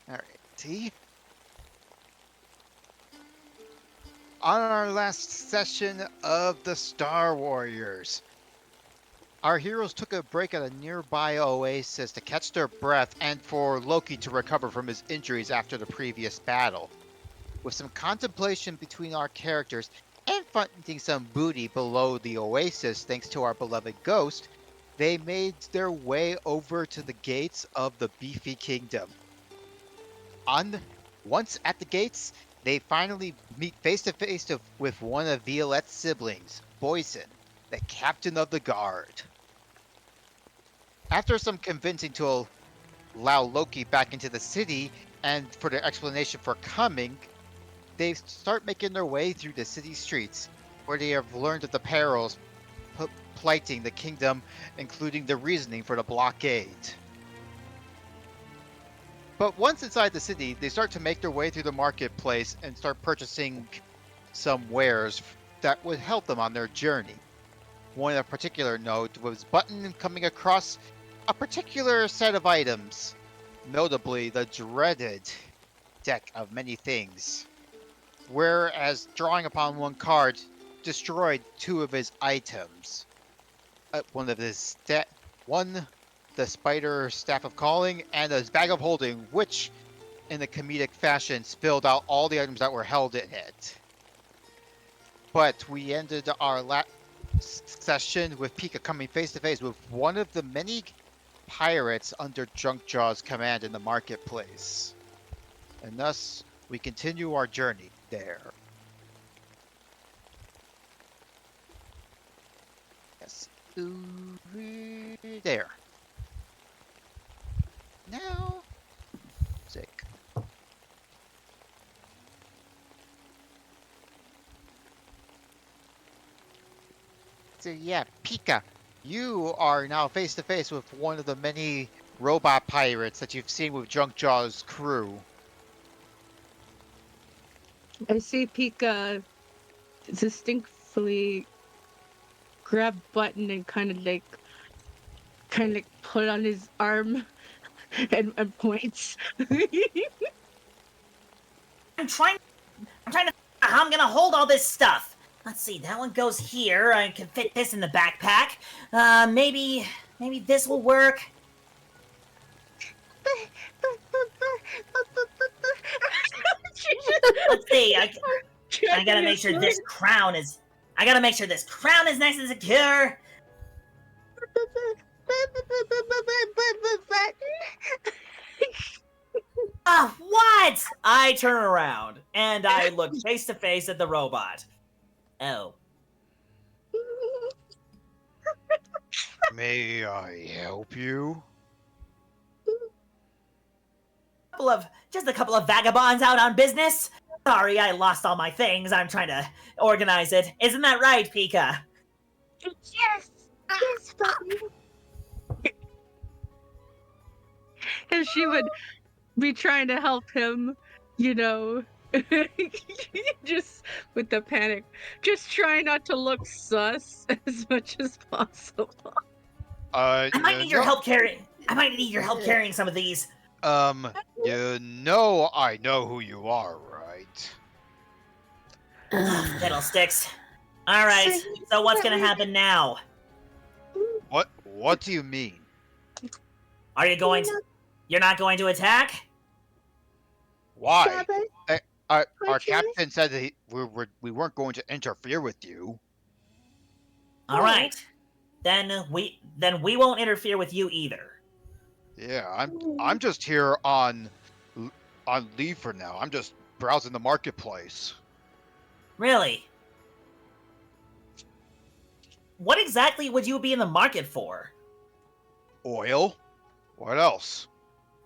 Alright, see? On our last session of the Star Warriors, our heroes took a break at a nearby oasis to catch their breath and for Loki to recover from his injuries after the previous battle. With some contemplation between our characters and finding some booty below the oasis thanks to our beloved ghost, they made their way over to the gates of the Beefy Kingdom. Once at the gates, they finally meet face to face with one of Violette's siblings, Boyson, the captain of the guard. After some convincing to allow Loki back into the city and for their explanation for coming, they start making their way through the city streets, where they have learned of the perils plighting the kingdom, including the reasoning for the blockade. But once inside the city, they start to make their way through the marketplace and start purchasing some wares that would help them on their journey. One of particular note was Button coming across a particular set of items, notably the dreaded deck of many things. Whereas drawing upon one card destroyed two of his items. One, the spider staff of calling, and his bag of holding, which, in a comedic fashion, spilled out all the items that were held in it. But we ended our last session with Pika coming face to face with one of the many pirates under Junkjaw's command in the marketplace. And thus, we continue our journey there. Yes, over there. Now, sick. So yeah, Pika, you are now face to face with one of the many robot pirates that you've seen with Junkjaw's crew. I see Pika distinctly grab Button and kind of like put on his arm and points. I'm trying to figure out how I'm gonna hold all this stuff. Let's see, that one goes here. I can fit this in the backpack. Maybe this will work. Let's see. I gotta make sure this crown is. I gotta make sure this crown is nice and secure. What? I turn around and I look face to face at the robot. Oh. May I help you? Just a couple of vagabonds out on business. Sorry, I lost all my things. I'm trying to organize it. Isn't that right, Pika? Yes, Button. And she would be trying to help him, just with the panic. Just try not to look sus as much as possible. I might need your help carrying. I might need your help carrying some of these. You know I know who you are, right? Fiddlesticks. All right. So what's gonna happen now? What do you mean? Are you going to? You're not going to attack? Why? Our captain said that we weren't going to interfere with you. All right. Then we won't interfere with you either. Yeah, I'm just here on leave for now. I'm just browsing the marketplace. Really? What exactly would you be in the market for? Oil? What else?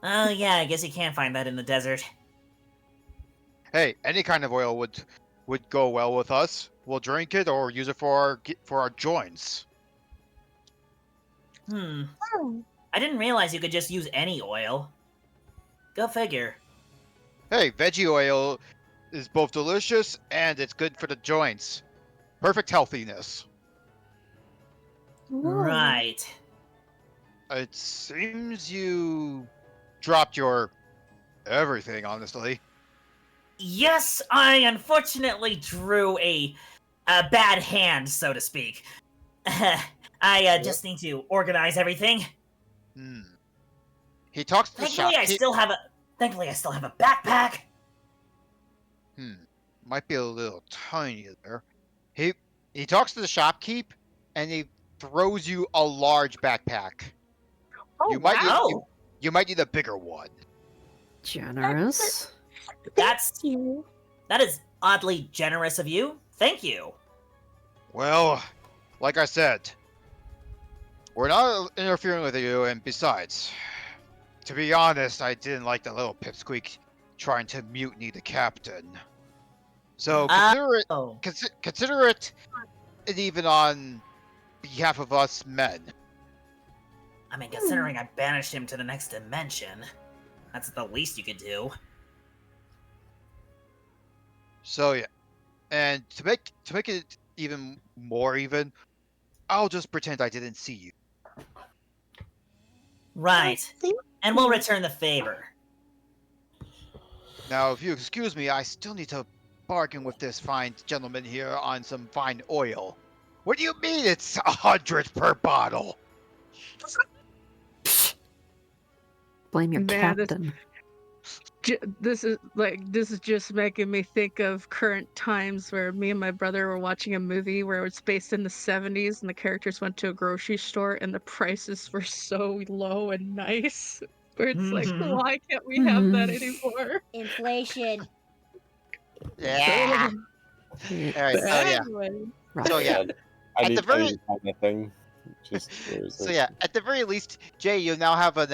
Oh yeah, I guess you can't find that in the desert. Hey, any kind of oil would go well with us. We'll drink it or use it for our joints. I didn't realize you could just use any oil. Go figure. Hey, veggie oil is both delicious and it's good for the joints. Perfect healthiness. Right. It seems you dropped your everything, honestly. Yes, I unfortunately drew a bad hand, so to speak. I just need to organize everything. Hmm. He talks to the Thankfully, I shopkeep. still have a. Thankfully, I still have a backpack. Might be a little tiny there. He talks to the shopkeep, and he throws you a large backpack. Oh, You might wow. need you might need a bigger one. Generous. That's You. that is oddly generous of you. Thank you. Well, like I said, we're not interfering with you, and besides, to be honest, I didn't like the little pipsqueak trying to mutiny the captain. So Oh, consider it even on behalf of us men. I mean, considering I banished him to the next dimension, that's the least you could do. So yeah, and to make it even more even, I'll just pretend I didn't see you. Right. Thank And we'll you. return the favor. Now, if you excuse me, I still need to bargain with this fine gentleman here on some fine oil. What do you mean it's 100 per bottle? Blame your Man, this- captain. This is just making me think of current times where me and my brother were watching a movie where it's based in the 70s and the characters went to a grocery store and the prices were so low and nice. Where it's like, Mhm. why can't we have that Mhm. anymore? Inflation. Yeah. Yeah, All right. But So yeah. anyway, rough. So yeah. I At need, the very- I need to find that thing. Just where is So it? yeah. At the very least, Jay, you now have an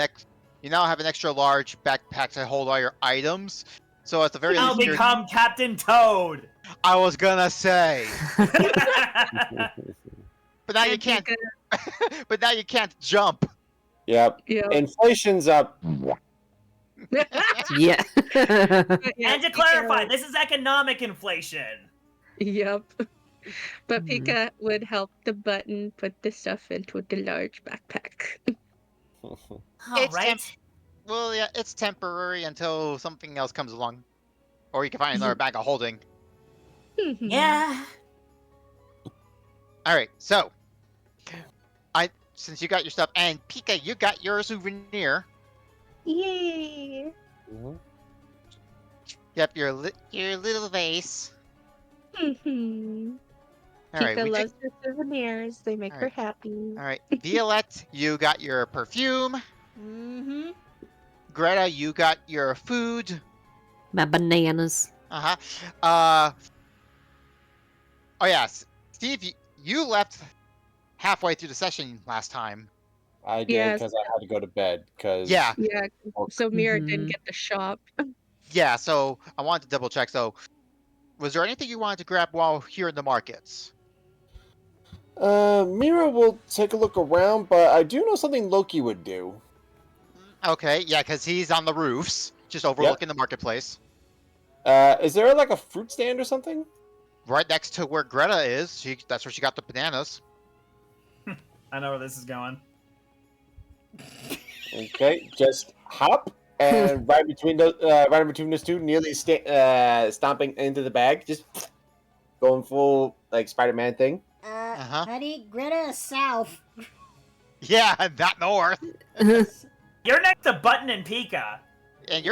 extra large backpack to hold all your items. So at the very I'll least, become Captain Toad. I was gonna say, but now you and can't. Pika- But now you can't jump. Yep. yeah. Inflation's up. Yeah. But yeah, And to Pika- clarify, this is economic inflation. Yep. But Mhm. Pika would help the button put the stuff into the large backpack. All It's right. Well, yeah, it's temporary until something else comes along, or you can find another bag of holding. Yeah. All right. So, since you got your stuff, and Pika, you got your souvenir. Yay. Mhm. Yep, your little vase. Mhm. All right. Pika loves her souvenirs. They make her Alright. happy. All right. Violette, you got your perfume. Mm-hmm. Greta, you got your food. My bananas. Oh yeah, Steve, you left halfway through the session last time. I did Yes. because I had to go to bed. Because Yeah. Yeah, so Mira didn't Mhm. get the shop. Yeah. So I wanted to double check. So, was there anything you wanted to grab while here in the markets? Mira will take a look around, but I do know something Loki would do. Okay. Yeah, because he's on the roofs, just overlooking the marketplace, Is there like a fruit stand or something? right next to where Greta is. That's where she got the bananas. I know where this is going. Okay, just hop and right between those two, nearly stomping into the bag, just going full like Spider-Man thing. Uh-huh. Honey, Greta is south. Yeah, not north. You're next to Button and Pika. And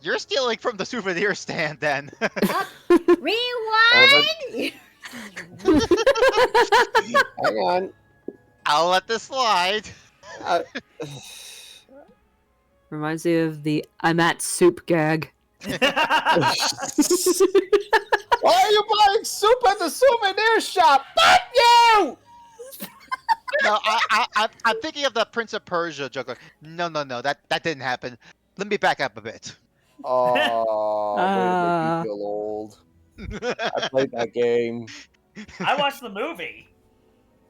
you're stealing from the souvenir stand then. Rewind. Hang on. I'll let this slide. Uh, Reminds me of the I'm at soup gag. Why are you buying soup at the souvenir shop? Fuck you! No, I'm thinking of the Prince of Persia joke. Like, no, that didn't happen. Let me back up a bit. Oh, way to make me Uh. feel old. I played that game. I watched the movie.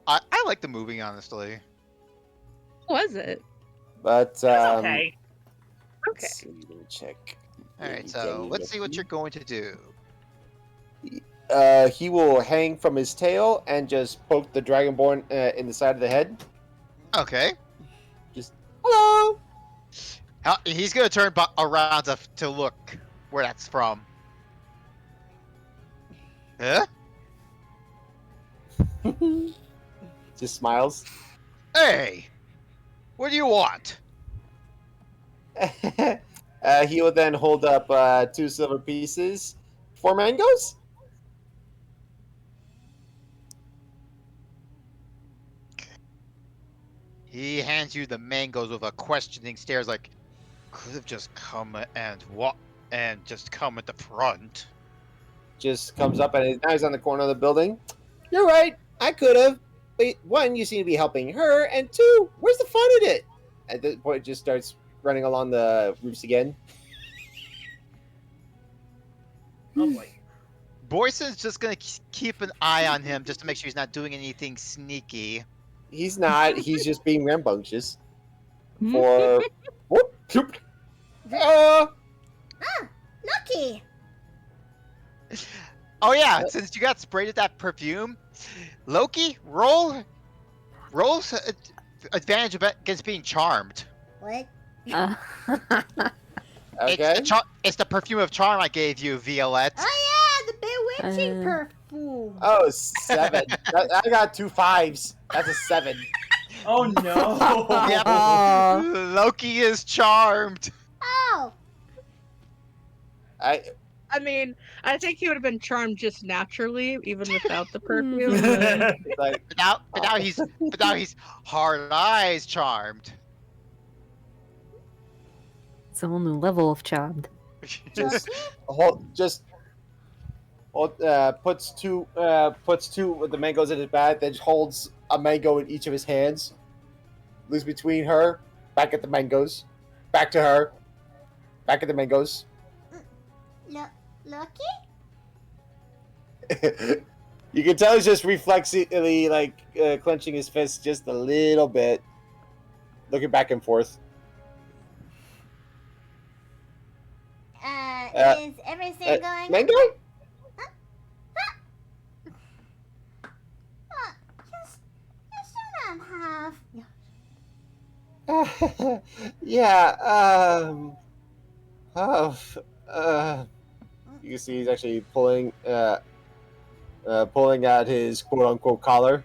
I like the movie, honestly. Was it? But It's okay. Okay. let's see, let me check. All right, so let's see what you're going to do. He will hang from his tail and just poke the Dragonborn in the side of the head. Okay. Just hello. He's gonna turn around to look where that's from. Huh? Just smiles. Hey, what do you want? He will then hold up 2 silver pieces. 4 mangoes? He hands you the mangoes with a questioning stare, like, could have just come and just come at the front. Just comes up and now he's on the corner of the building. You're right. I could have. But 1, you seem to be helping her, and 2, where's the fun in it? At this point, it just starts running along the roofs again. Oh boy. Boyson's just gonna keep an eye on him just to make sure he's not doing anything sneaky. He's not. He's just being rambunctious. For whoop, shoop. Lucky. Oh yeah, since you got sprayed with that perfume, Loki, rolls advantage against being charmed. What? Uh, Okay. It's the perfume of charm I gave you, Violette. Oh yeah, the bewitching Uh. perfume. Oh, 7. I got 2 5s. That's a 7. Oh no. Yep. Aw. Loki is charmed. Oh, I I mean, I think he would have been charmed just naturally, even without the perfume. like But now he's hard eyes charmed. It's a whole new level of charmed. puts 2 with the mangoes in his bag, then holds a mango in each of his hands. Looks between her, back at the mangoes, back to her, back at the mangoes. Lucky? You can tell he's just reflexively clenching his fist just a little bit, looking back and forth. Is everything going? Mango? Just don't have. Yeah. You can see he's actually pulling out his quote unquote collar.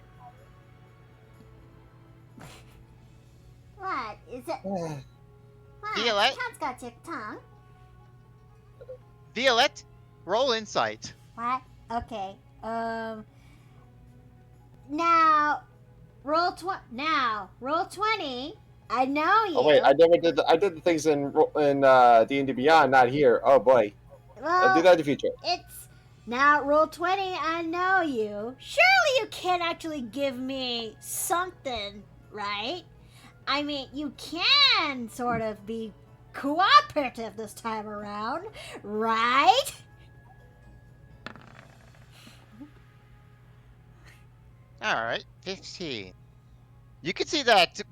What is it? What? Violette? Cat's got your tongue. Violette, roll insight. What? Okay. Now, roll 20. I know you. Oh wait, I did the things in D&D Beyond, not here. Oh boy, I'll do that in the future. It's now roll 20. I know you. Surely you can actually give me something, right? I mean, you can sort of be cooperative this time around, right? All right, 15. You can see that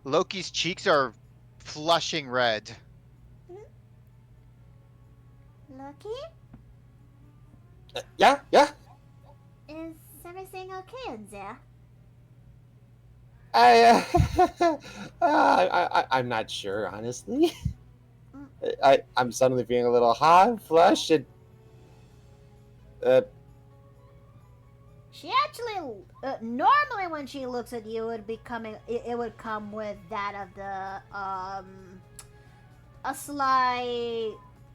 Loki's cheeks are flushing red. Lucky? Yeah. Is everything okay in there? I'm not sure, honestly. I'm suddenly feeling a little hot, flushed, and She actually, normally when she looks at you, it would come with that of the, a sly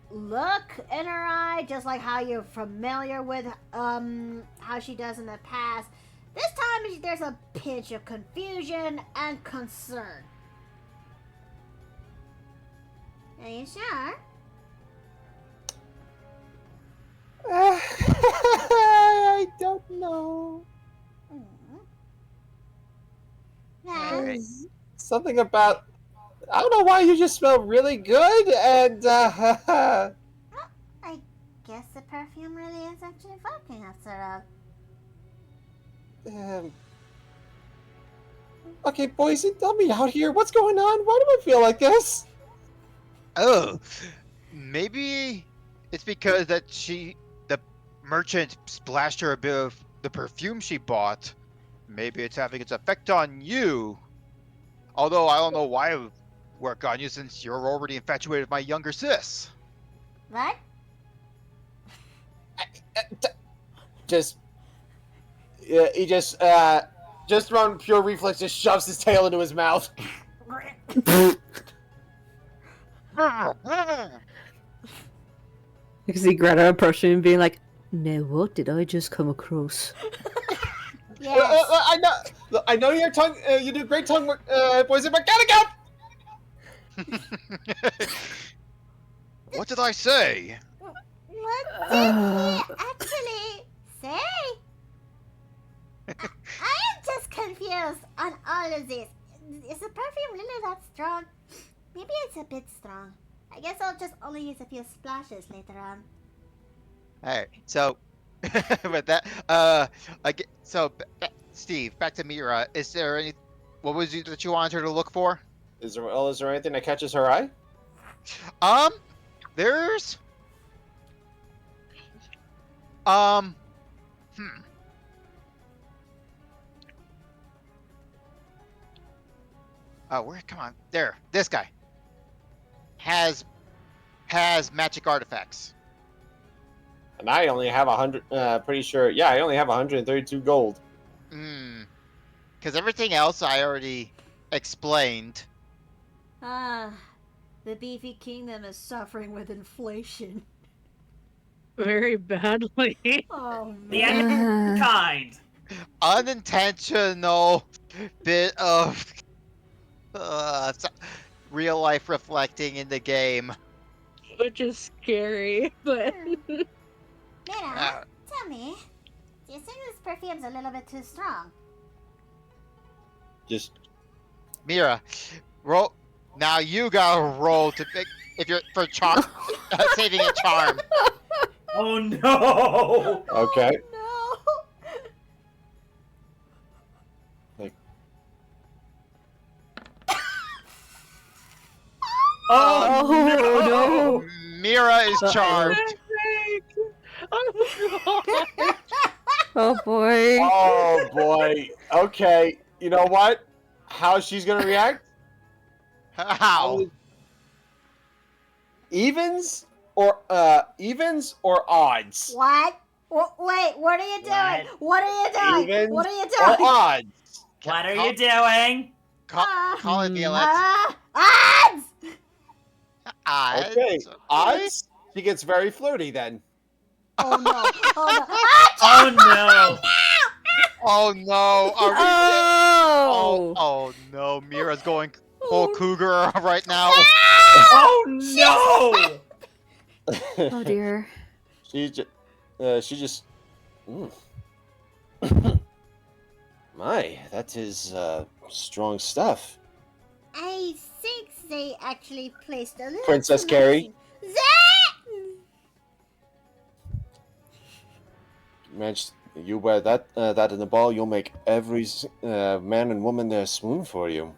look in her eye, just like how you're familiar with, how she does in the past. This time, there's a pinch of confusion and concern. Are you sure? I don't know. Alright. Something about I don't know why you just smell really good, and I guess the perfume really is actually working after all. Okay, boys, help me out here. What's going on? Why do I feel like this? Oh, maybe it's because the merchant splashed her a bit of the perfume she bought. Maybe it's having its effect on you. Although I don't know work on you since you're already infatuated with my younger sis. What? Just, yeah, he just around pure reflex, just shoves his tail into his mouth. You can see Greta approaching and being like, "Now what did I just come across?" Yes. I know your tongue. You do great tongue work, poison, but gotta go. What did I say? What did he actually say? I am just confused on all of this. Is the perfume really that strong? Maybe it's a bit strong. I guess I'll just only use a few splashes later on. Alright, so with that, Steve, back to Mira. Is there any? What was it that you wanted her to look for? Is there anything that catches her eye? There's Oh, where? Come on, there. This guy has magic artifacts. And I only have 100. Pretty sure. Yeah, I only have 132 gold. Because everything else I already explained. Ah, the beefy kingdom is suffering with inflation. Very badly. Oh The man. end kind. Unintentional bit of real life reflecting in the game. Which is scary, but Mira, Uh, tell me, do you think this perfume's a little bit too strong? Just Mira, roll. Now you gotta roll to pick if you're for charm, saving a charm. Oh no! okay. No. Oh, Oh, no! Mira is charmed. Oh boy. Oh boy. Okay. You know what? How she's gonna react? How? Evens or odds? What? Wait, what are you doing? What are you doing? Evens What are you or doing? odds? What are you doing? Call it Violet. Odds! Okay. Odds? She gets very flirty then. Oh no! Oh no! Oh no! Oh no! Are we Oh. oh no! Mira's going full cougar right now. Oh no! Oh dear. She just. My, that is strong stuff. I think they actually placed a little Princess too much Carrie? in- Manch, you wear that in the ball, you'll make every man and woman there swoon for you.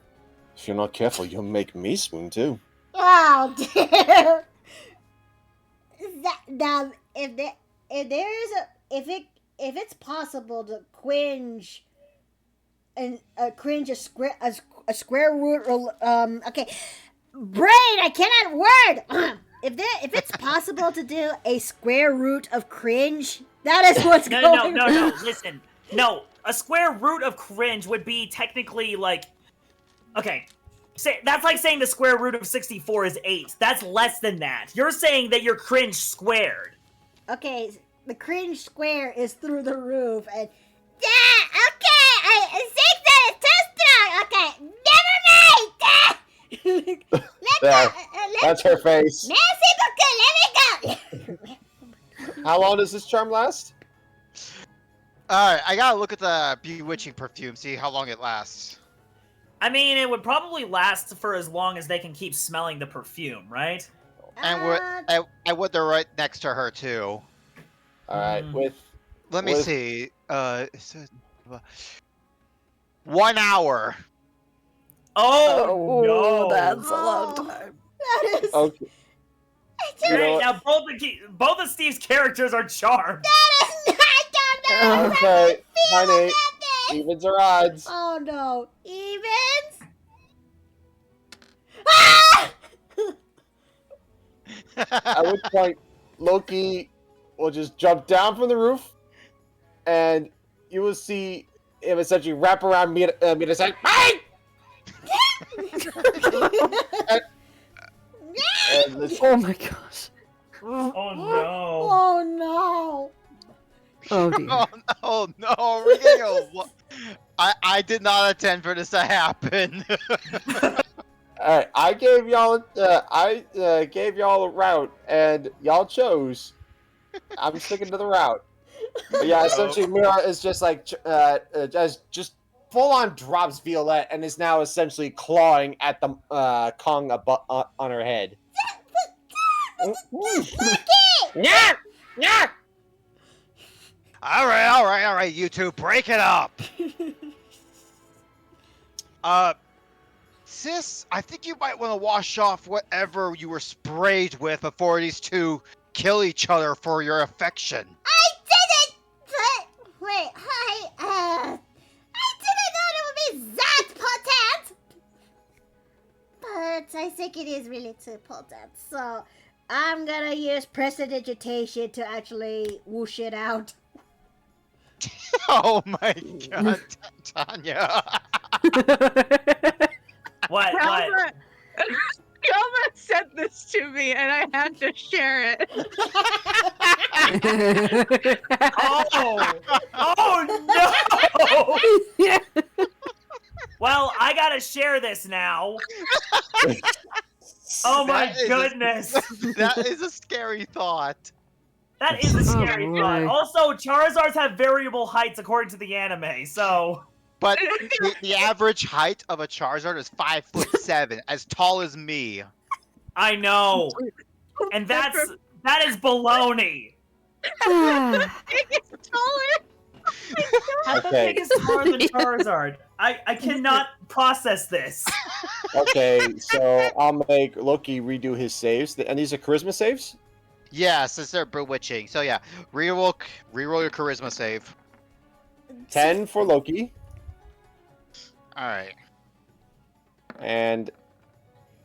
If you're not careful, you'll make me swoon too. Oh dear! Now, if it's possible to cringe a square root okay, brain, I cannot word. If it's possible to do a square root of cringe, that is what's No, going no, on. no, no, listen. No, a square root of cringe would be technically like... Okay, that's like saying the square root of 64 is 8. That's less than that. You're saying that you're cringe squared. Okay, the cringe square is through the roof, and okay, I think that is too strong. Okay, never mind. That's her face. Merci beaucoup. Let me go. How long does this charm last? Alright, I gotta look at the bewitching perfume, see how long it lasts. I mean, it would probably last for as long as they can keep smelling the perfume, right? And what they're right next to her too. Alright, with Let me With- see. 1 hour. Oh, no! That's a long time. That is. okay. You know Great, what? now both of Steve's characters are charmed. I don't know. Okay, honey, Nothing. evens or odds? Oh no, evens. Ah! At which point, Loki will just jump down from the roof, and you will see him essentially wrap around Mira's side. Hey! and Oh my gosh. Oh no. Oh no! Oh dear. Oh no, we're getting I did not intend for this to happen. All right, I gave y'all a route, and y'all chose. I'm sticking to the route. But yeah, essentially, Mira is just like just full on drops Violette and is now essentially clawing at the Kong on her head. Yeah, yeah. All right, you two, break it up. Sis, I think you might want to wash off whatever you were sprayed with before these two kill each other for your affection. I didn't. But wait, I didn't know it would be that potent. But I think it is really too potent. So I'm gonna use prestidigitation to actually whoosh it out. Oh my god, Tanya. What? Yoma sent this to me and I had to share it. Oh no! Yeah. Well, I gotta share this now. Oh my That is goodness. That is a scary thought. That is a scary Oh, thought. boy. Also, Charizards have variable heights according to the anime, so... But the average height of a Charizard is 5'7", as tall as me. I know. And that is baloney. It's taller. How Okay. big is taller than Charizard? I cannot process this. Okay, so I'll make Loki redo his saves, and these are charisma saves. Yeah, since they're bewitching. So yeah, reroll your charisma save. 10 for Loki, All right. and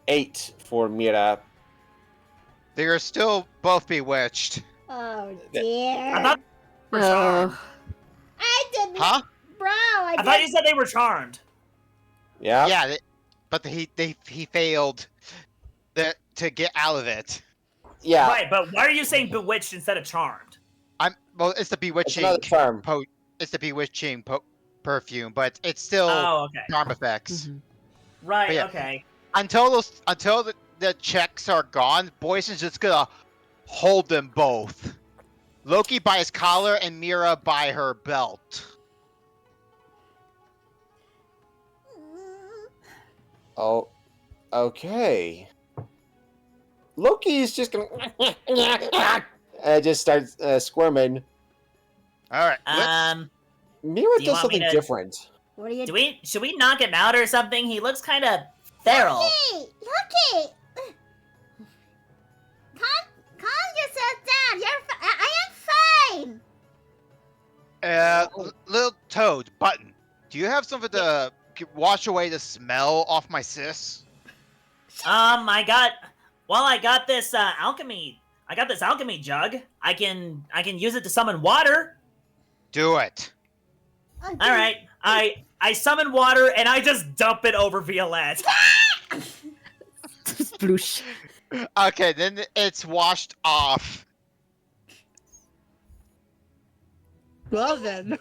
8 for Mira. They are still both bewitched. Oh I dear. thought, I didn't. Huh? Bro, I thought you said they were charmed. Yeah. Yeah, but he failed to get out of it. Yeah. Right, but why are you saying bewitched instead of charmed? Well, it's the It's bewitching another charm. it's the bewitching perfume, but it's still Oh, okay. charm effects. Right, But yeah. okay. Until the checks are gone, Boyson's just gonna hold them both. Loki by his collar and Mira by her belt. Oh, okay. Loki's just gonna just starts squirming. All right. Mira Do you does want me something to- different. What are you Should we knock him out or something? He looks kind of feral. Loki! Calm yourself down. I am fine. Little Toad, Button, do you have something to wash away the smell off my sis? I got this alchemy. I got this alchemy jug. I can use it to summon water. Do it. Oh, All right. I summon water and I just dump it over Violette. Sploosh. Okay, then it's washed off. Well then.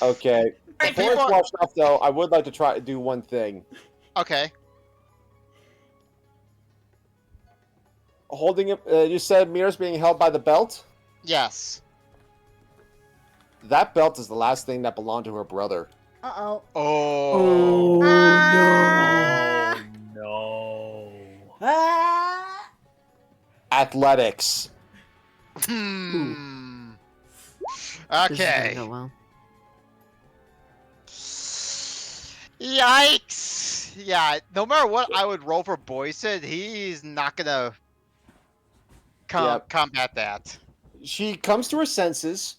Okay. Hey, Before it's people- washed off, though, I would like to try to do one thing. Okay. Holding it, you said Mira's being held by the belt? Yes. That belt is the last thing that belonged to her brother. Uh-oh. Oh. Ah. No. Ah. Athletics. Hmm. This is gonna Okay. go well. Yikes! Yeah, no matter what I would roll for Boyson, he's not gonna Yep. combat that. She comes to her senses,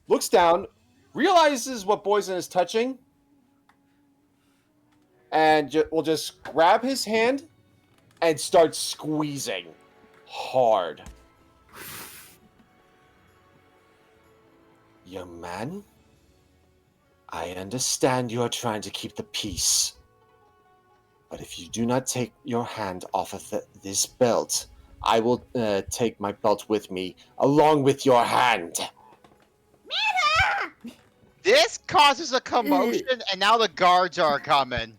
looks down, realizes what Boyson is touching, and will just grab his hand and starts squeezing hard. Young man, I understand you are trying to keep the peace. But if you do not take your hand off of this belt, I will take my belt with me, along with your hand. This causes a commotion, and now the guards are coming.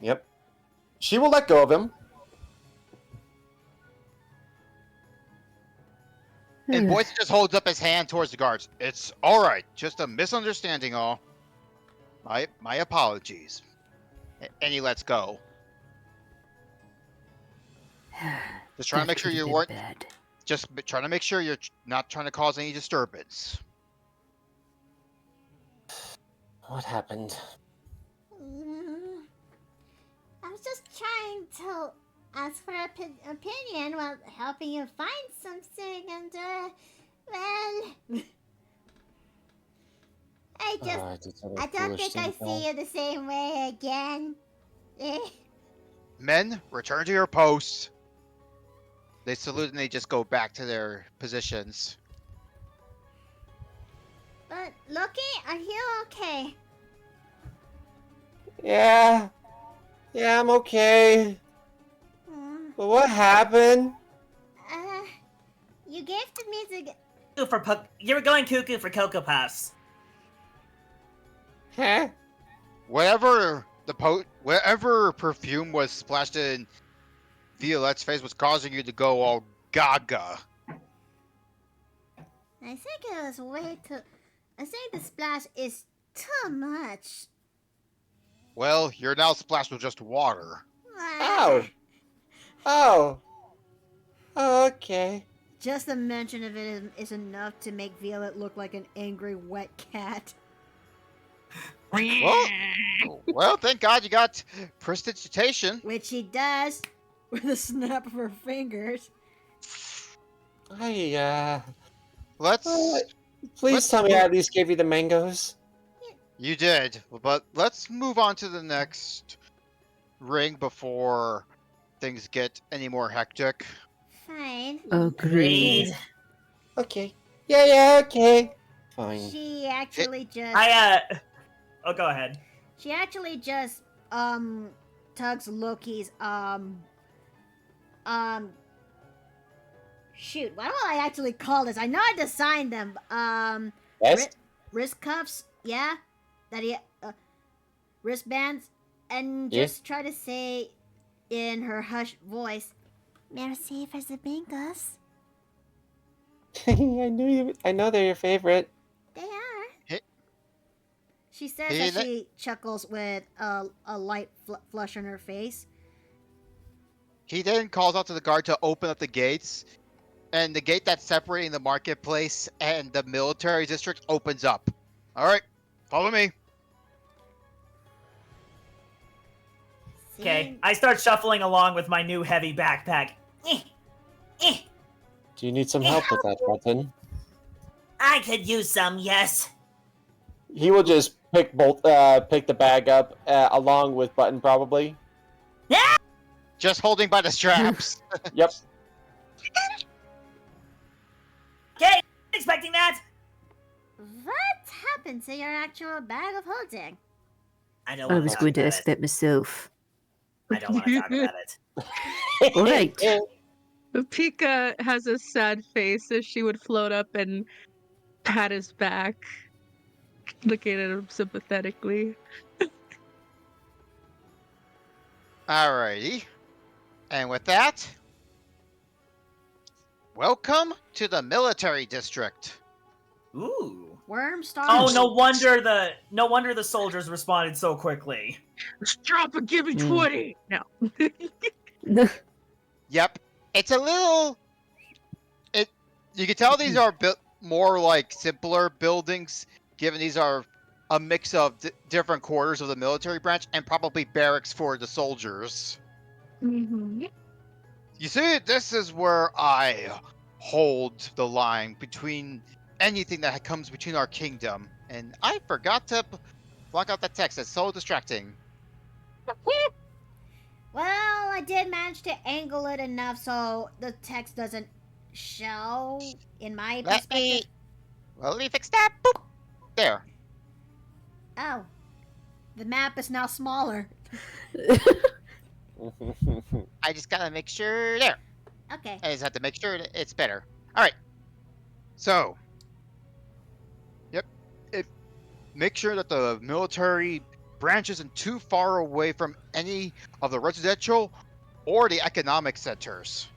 Yep. She will let go of him. And Boyce just holds up his hand towards the guards. It's all right, just a misunderstanding, all. My apologies. And he lets go. Just trying to make sure you weren't. Just trying to make sure you're not trying to cause any disturbance. What happened? I was just trying to ask for an opinion while helping you find something, and well, I don't think I see you the same way again. Men, return to your posts. They salute and they just go back to their positions. But Loki, are you okay? Yeah, I'm okay. But what happened? You gave the music. You were going cuckoo for Cocoa Puffs. Huh? Whatever perfume was splashed in Violette's face was causing you to go all gaga. I think it was way too. I think the splash is too much. Well, you're now splashed with just water. Oh, okay. Just the mention of it is enough to make Violette look like an angry wet cat. Well, thank God you got prestidigitation. Which she does with a snap of her fingers. Please tell me I at least gave you the mangoes. You did, but let's move on to the next ring before things get any more hectic. Fine. Agreed. Okay. Yeah, okay. Fine. She actually just. Oh, go ahead. She actually just tugs Loki's shoot, what will I actually call this? I know I designed them. Yes? Wrist cuffs, yeah. That he wristbands, and Yeah. just try to say in her hushed voice, "Merci for the bingos." I know they're your favorite. They are. Hey. She says Hey, as she chuckles with a light flush on her face. He then calls out to the guard to open up the gates, and the gate that's separating the marketplace and the military district opens up. All right, follow me. Okay, I start shuffling along with my new heavy backpack. Do you need some help with that, Button? I could use some, yes. He will just pick the bag up along with Button, probably. Yeah. Just holding by the straps. Yep. Okay, expecting that. What happened to your actual bag of holding? I don't. I was going to ask that myself. I don't want to talk about it. All right. Pika has a sad face as she would float up and pat his back, looking at him sympathetically. Alrighty. And with that, welcome to the military district. Ooh. Worm star. Oh, no wonder the soldiers responded so quickly. Just drop and give me 20. No. Yep. It's a little. You can tell these are more like simpler buildings, given these are a mix of different quarters of the military branch and probably barracks for the soldiers. Mm-hmm. You see, this is where I hold the line between anything that comes between our kingdom. And I forgot to block out that text. It's so distracting. Well, I did manage to angle it enough so the text doesn't show in my perspective. Let me fix that. Boop. There. Oh. The map is now smaller. I just gotta make sure there. Okay. I just have to make sure that it's better. All right. So. Yep. Make sure that the military branch isn't too far away from any of the residential or the economic centers.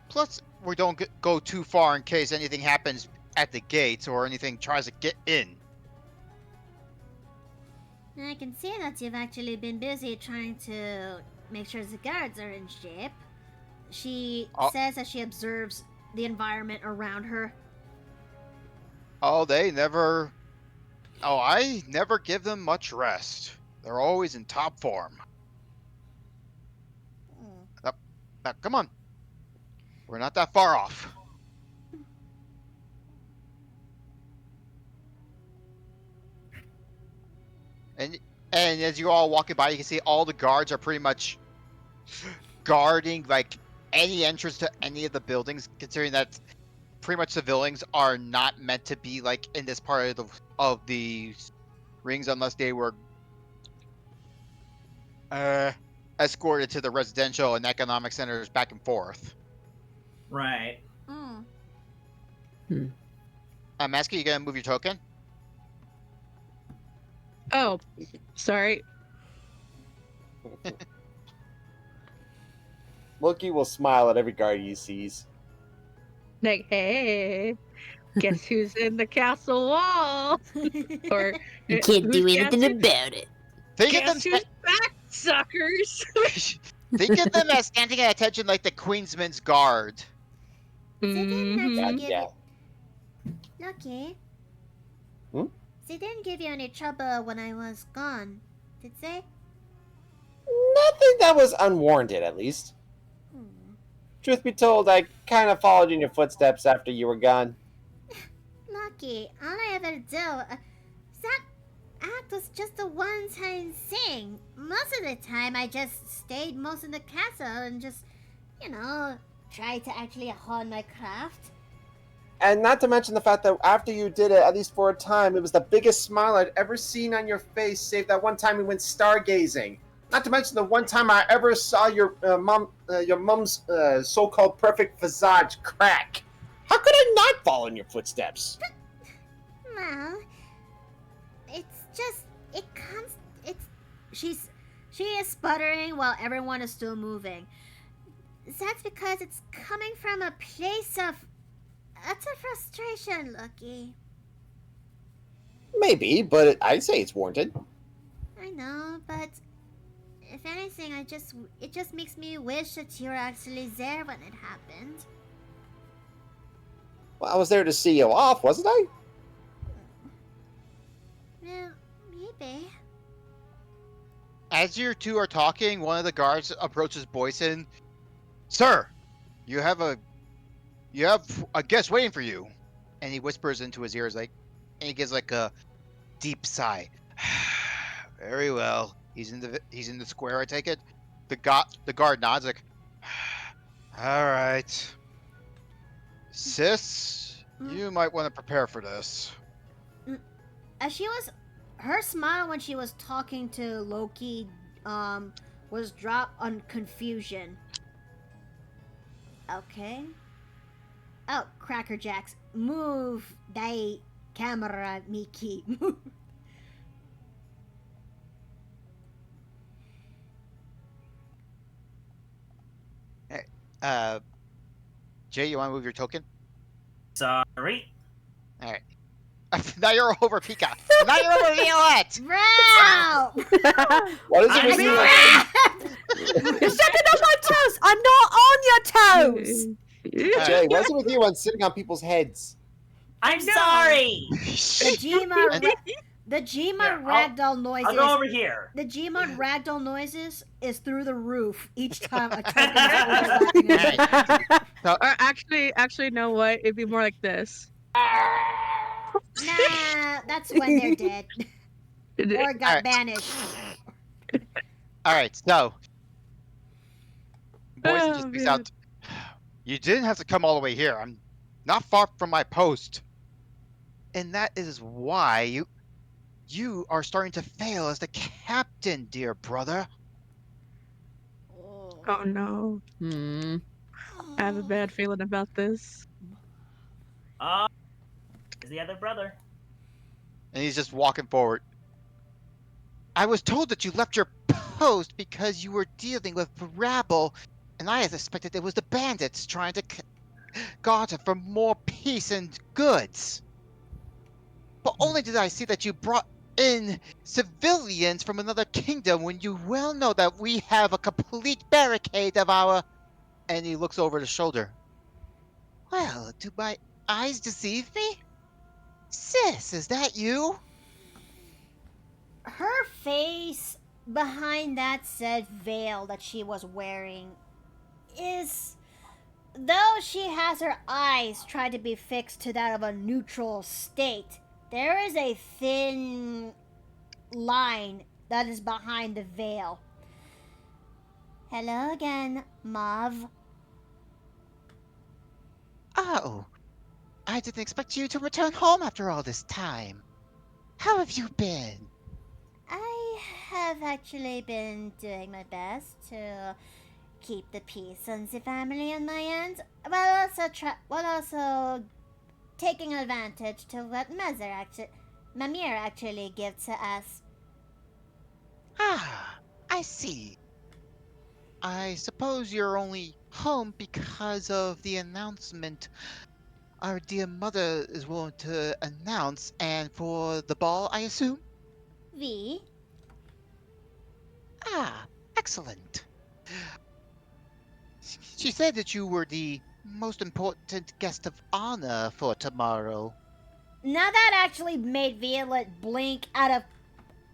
Plus, we don't go too far in case anything happens at the gates or anything tries to get in. I can see that you've actually been busy trying to make sure the guards are in shape. She says as she observes the environment around her. Oh, I never give them much rest. They're always in top form. Now, come on. We're not that far off. And as you're all walking by, you can see all the guards are pretty much guarding like any entrance to any of the buildings, considering that pretty much civilians are not meant to be like in this part of the rings unless they were escorted to the residential and economic centers back and forth. Right. Masker, you gonna move your token? Oh, sorry. Loki will smile at every guard he sees. Like, hey, guess who's in the castle wall? Or You can't do who's anything guessing- about it. Think of them. Guess who's back, suckers? Think of them as standing at attention like the Queensman's Guard. They didn't Mhm. actually give Yeah. you... Lucky. Hmm? They didn't give you any trouble when I was gone, did they? Nothing that was unwarranted, at least. Truth be told, I kind of followed in your footsteps after you were gone. Lucky, all I ever do... that act was just a one-time thing. Most of the time, I just stayed most in the castle and just, tried to actually hone my craft. And not to mention the fact that after you did it, at least for a time, it was the biggest smile I'd ever seen on your face, save that one time we went stargazing. Not to mention the one time I ever saw your mom's so-called perfect visage crack. How could I not follow in your footsteps? Well, she is sputtering while everyone is still moving. That's because it's coming from a place of utter frustration, Lucky. Maybe, but I'd say it's warranted. I know, but if anything, it just makes me wish that you were actually there when it happened. Well, I was there to see you off, wasn't I? Well, maybe. As you two are talking, one of the guards approaches Boyson. Sir, you have a guest waiting for you. And he whispers into his ears and he gives like a deep sigh. Very well. He's in the square, I take it. The guard nods like, all right. Sis, you might want to prepare for this. Her smile when she was talking to Loki, was dropped on confusion. Okay. Oh, Cracker Jacks, move thy camera, Miki. Jay, you want to move your token? Sorry. All right. Now you're over Pika. Now you're over Violette. Wow! What is it with you? You're stepping on my toes! I'm not on your toes! Jay, what's it with you on sitting on people's heads? I'm sorry. The Gmod Here, ragdoll noises. I'll go over here. The Gmod ragdoll noises is through the roof each time a token is laughing at it. So, Or actually, know what? It'd be more like this. Nah, that's when they're dead or got Alright. banished. All right, so Boyson just Oh, speaks man. out. You didn't have to come all the way here. I'm not far from my post, and that is why you are starting to fail as the captain, dear brother. Oh no. Hmm. I have a bad feeling about this. Is the other brother? And he's just walking forward. I was told that you left your post because you were dealing with rabble, and I had suspected it was the bandits trying to garner for more peace and goods. But only did I see that you brought in civilians from another kingdom when you well know that we have a complete barricade of our. And he looks over the shoulder. Well, do my eyes deceive me? Sis, is that you? Her face behind that said veil that she was wearing is, though she has her eyes tried to be fixed to that of a neutral state, there is a thin line that is behind the veil. Hello again, Mav. Oh, I didn't expect you to return home after all this time. How have you been? I have actually been doing my best to keep the peace on the family on my end, while also taking advantage to what Mamir actually gives to us. Ah, I see. I suppose you're only home because of the announcement our dear mother is willing to announce, and for the ball, I assume? V. Ah, excellent. She said that you were the most important guest of honor for tomorrow. Now that actually made Violet blink out of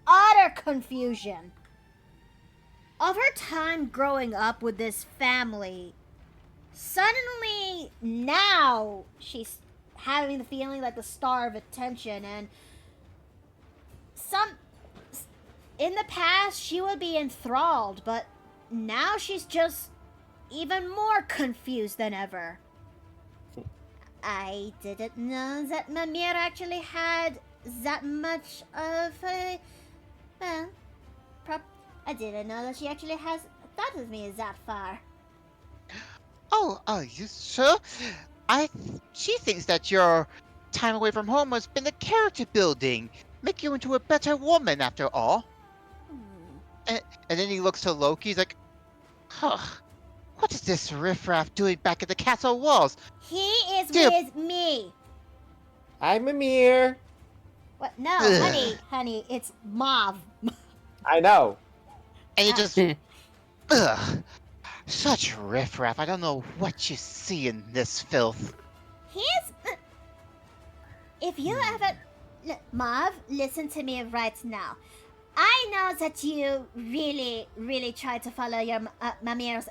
utter confusion. Of her time growing up with this family, suddenly now she's having the feeling like the star of attention, and in the past she would be enthralled, but now she's just even more confused than ever. I didn't know that Mamir actually had that much of a, well, I didn't know that she actually has thought of me that far. Oh, are you sure? She thinks that your time away from home has been the character building, make you into a better woman after all. And then he looks to Loki, he's like, huh, what is this riffraff doing back at the castle walls? He is Dear- with me. I'm Mimir. What? No, Ugh. honey, it's Mav. I know. And you just, ugh, such riffraff. I don't know what you see in this filth. He's. If you ever. Mav, listen to me right now. I know that you really, really try to follow your Mamir's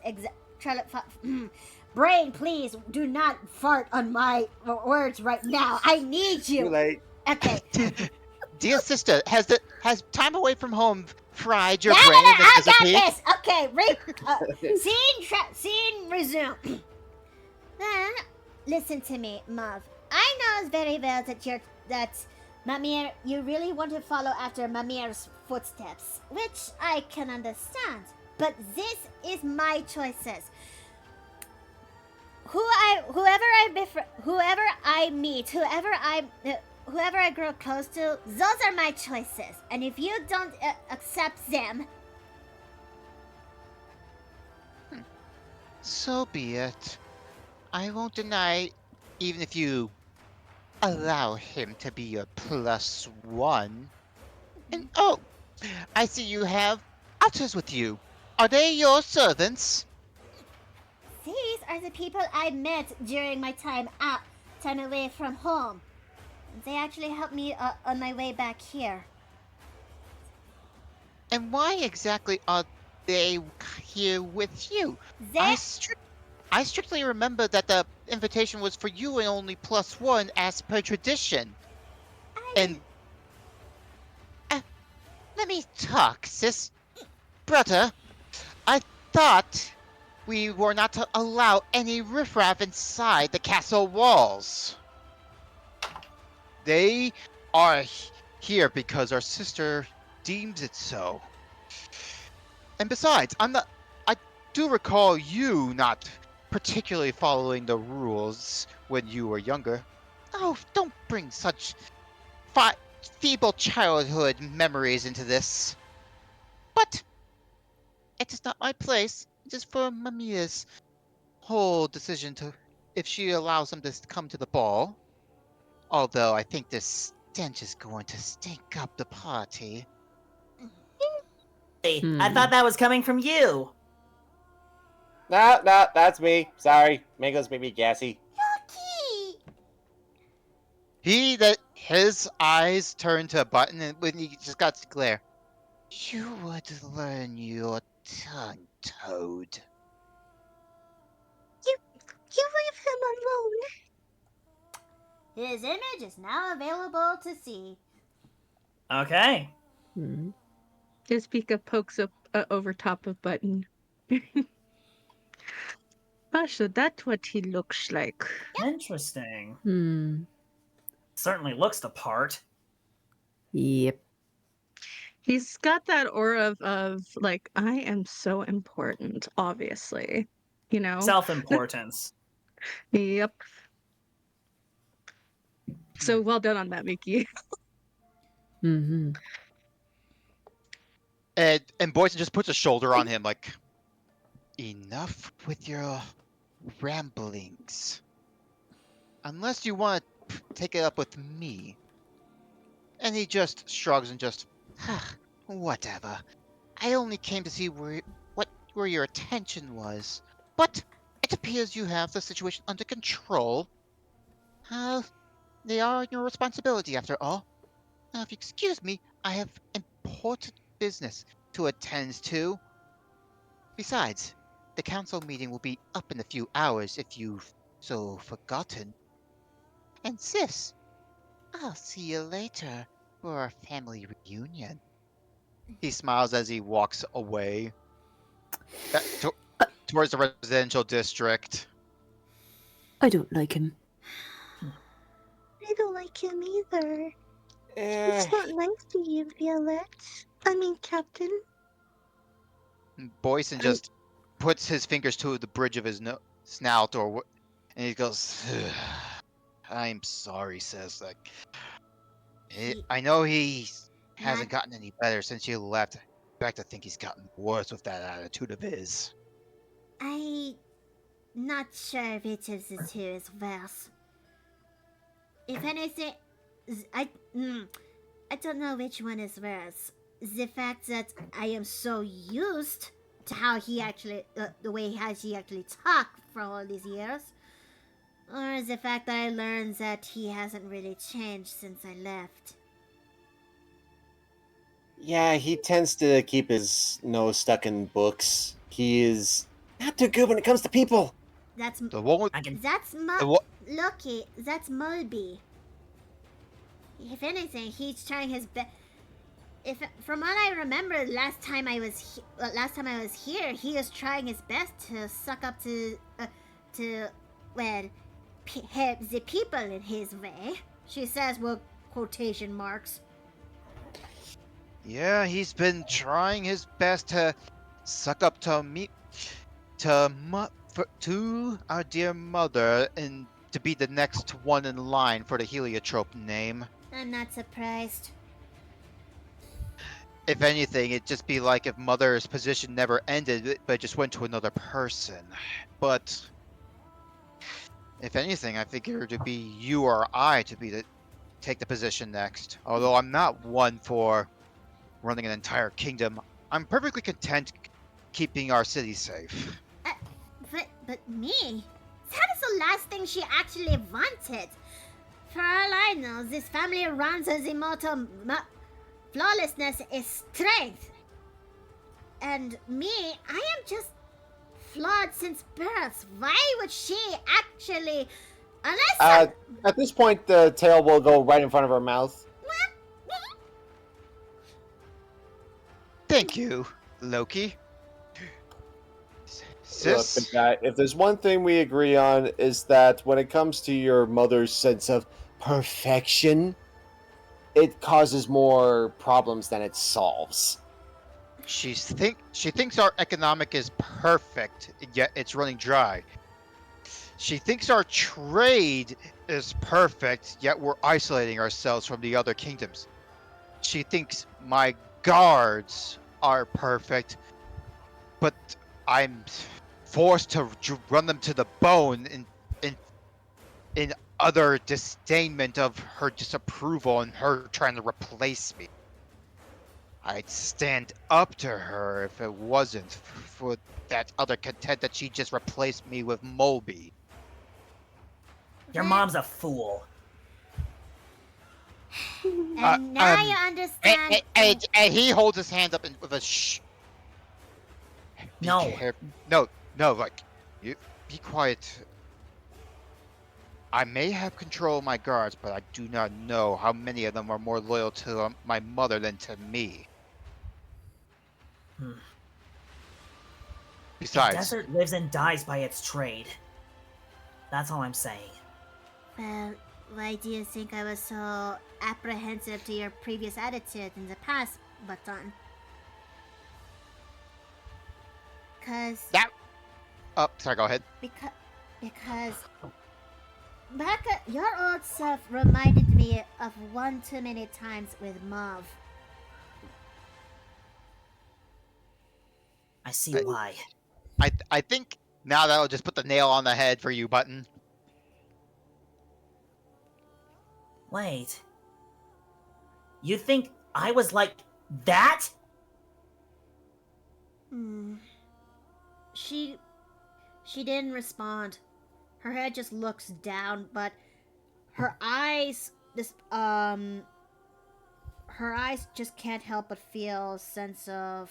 brain, please do not fart on my words right now. I need you. Too late. Okay. Dear sister, has time away from home fried your Yeah, brain in I the got recipe? this. Okay, scene resume. Listen to me, Mav. I know very well that Mamir, you really want to follow after Mamir's footsteps, which I can understand. But this is my choices. Whoever I meet, whoever I grow close to, those are my choices. And if you don't accept them, So be it. I won't deny, even if you allow him to be your +1. And oh, I see you have otters with you. Are they your servants? these are the people I met during my time away from home. They actually helped me on my way back here. And why exactly are they here with you? I strictly remember that the invitation was for you and only +1 as per tradition. And let me talk, sis. Brother, I thought we were not to allow any riffraff inside the castle walls. They are here because our sister deems it so. And besides, I do recall you not particularly following the rules when you were younger. Oh, don't bring such feeble childhood memories into this. But it is not my place. It is for Mamiya's whole decision to if she allows him to come to the ball. Although I think this stench is going to stink up the party. Hey, I thought that was coming from you. No, that's me. Sorry. Mangoes made me gassy. Yucky! His eyes turned to a button and when he just got to glare. You would learn your tongue, Toad. You leave him alone. His image is now available to see. Okay. His Pika pokes up over top of Button. Oh, so that's what he looks like. Interesting. Certainly looks the part. Yep. He's got that aura of like, I am so important, obviously. You know? Self-importance. Yep. So well done on that, Mickey. Mm-hmm. And Boyson just puts a shoulder on him like, enough with your ramblings. Unless you want to take it up with me. And he just shrugs and just, whatever. I only came to see where your attention was. But it appears you have the situation under control. They are your responsibility after all. Now, if you excuse me, I have important business to attend to. Besides, the council meeting will be up in a few hours if you've so forgotten. And sis, I'll see you later for our family reunion. He smiles as he walks away towards the residential district. I don't like him. I don't like him either. Eh, It's not nice to you, Violet. I mean, Captain. Boyson just puts his fingers to the bridge of his snout, and he goes, "I'm sorry, sis. Like, I know he hasn't gotten any better since you left. In fact, I think he's gotten worse with that attitude of his." I'm not sure which of the two is worse. If anything, I don't know which one is worse. The fact that I am so used to how he actually, the way he actually talked for all these years, or the fact that I learned that he hasn't really changed since I left. yeah, he tends to keep his nose stuck in books. He is not too good when it comes to people. That's The one with, Loki. That's Mulby. If anything, he's trying his best. If from what I remember, last time I was here, he was trying his best to suck up to the people in his way. She says with quotation marks. yeah, he's been trying his best to suck up to me, to our dear mother, and to be the next one in line for the heliotrope name. I'm not surprised. If anything, it'd just be like if Mother's position never ended, but it just went to another person. But if anything, I figure it'd be you or I to take the position next. Although I'm not one for running an entire kingdom, I'm perfectly content keeping our city safe. But me? That is the last thing she actually wanted. For all I know, this family runs as immortal. Flawlessness is strength. And me, I am just flawed since birth. Why would she actually... Unless... At this point, the tail will go right in front of her mouth. Thank you. Loki? Look, Sis? big guy, if there's one thing we agree on is that when it comes to your mother's sense of perfection, it causes more problems than it solves. She thinks our economic is perfect, yet it's running dry. She thinks our trade is perfect, yet we're isolating ourselves from the other kingdoms. She thinks my guards are perfect, but I'm forced to run them to the bone in utter disdainment of her disapproval and her trying to replace me. I'd stand up to her if it wasn't for that other content that she just replaced me with Molby. Your mom's a fool. And now you understand. And he holds his hand up with a shh. Be No. No, like, you be quiet. I may have control of my guards, but I do not know how many of them are more loyal to my mother than to me. The Besides, desert lives and dies by its trade. That's all I'm saying. Well, why do you think I was so apprehensive to your previous attitude in the past, Button? Cause oh, sorry, go ahead. because back at your old self reminded me of one too many times with Mauve. I see why. I think now that'll just put the nail on the head for you, Button. Wait. You think I was like that? She didn't respond. Her head just looks down, but her eyes just can't help but feel a sense of,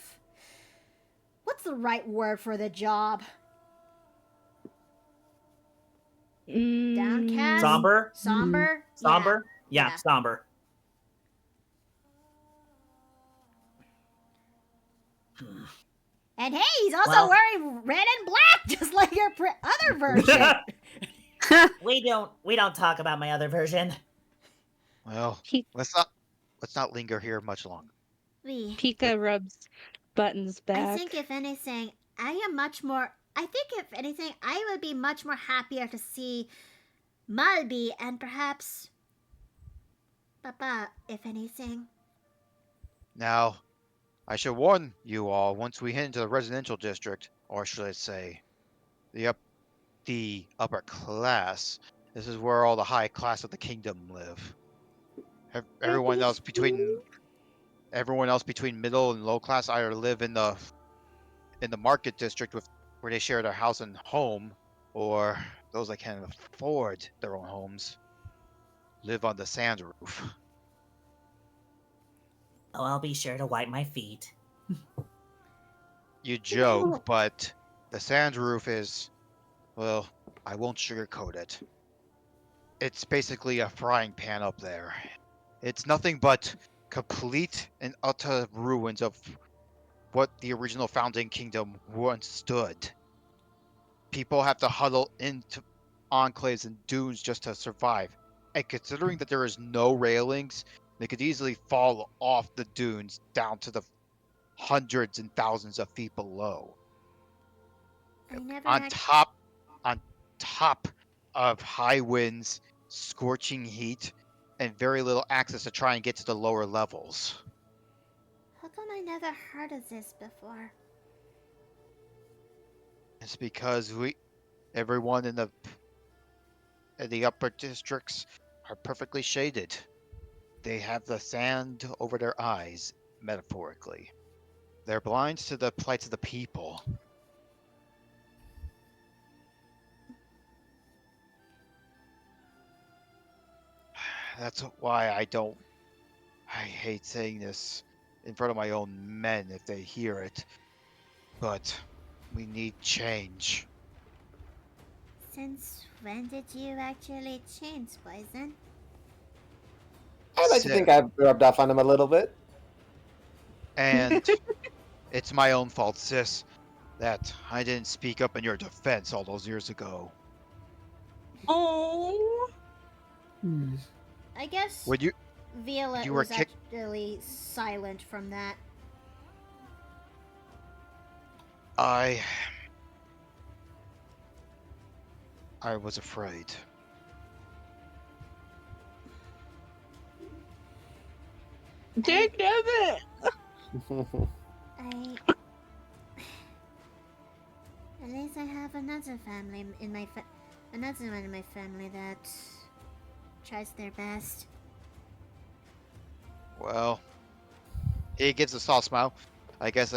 what's the right word for the job? Downcast? Somber? Somber? Somber? Yeah, Yeah. somber. And hey, he's also Well- wearing red and black, just like your other version. We don't talk about my other version. Well, He- let's not linger here much longer. Pika rubs Button's back. I think if anything, I would be much more happier to see Malby and perhaps Papa, if anything. Now, I should warn you all, once we hit into the residential district, or should I say, the upper class, this is where all the high class of the kingdom live. Everyone else between middle and low class either live in the market district where they share their house and home, or those that can't afford their own homes live on the sand roof. Oh, I'll be sure to wipe my feet. You joke, but the sand roof is, well, I won't sugarcoat it. It's basically a frying pan up there. It's nothing but complete and utter ruins of what the original founding kingdom once stood. People have to huddle into enclaves and dunes just to survive. And considering that there is no railings, they could easily fall off the dunes down to the hundreds and thousands of feet below. On top of high winds, scorching heat, and very little access to try and get to the lower levels. How come I never heard of this before? It's because everyone in the upper districts are perfectly shaded. They have the sand over their eyes, metaphorically. They're blind to the plight of the people. That's why I hate saying this in front of my own men if they hear it, but we need change. Since when did you actually change, Poison? I like to think I've rubbed off on him a little bit. And It's my own fault, sis, that I didn't speak up in your defense all those years ago. Oh. Hmm. I guess When Violet you were was kicked, actually silent from that. I was afraid. Dagnabbit! I. At least I have another family in my another one in my family that tries their best. Well, he gives a soft smile. I guess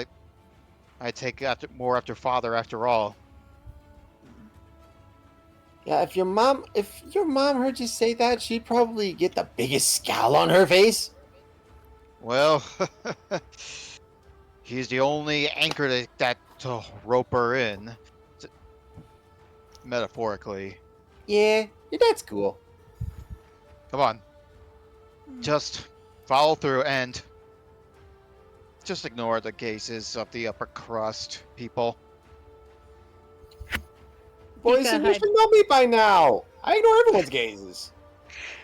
I take more after father after all. Yeah, if your mom heard you say that, she'd probably get the biggest scowl on her face. Well, he's the only anchor that to rope her in, metaphorically. Yeah, your dad's cool. Come on, just follow through and just ignore the cases of the upper crust people. Boys, Pika you should know me by now. I ignore everyone's gazes.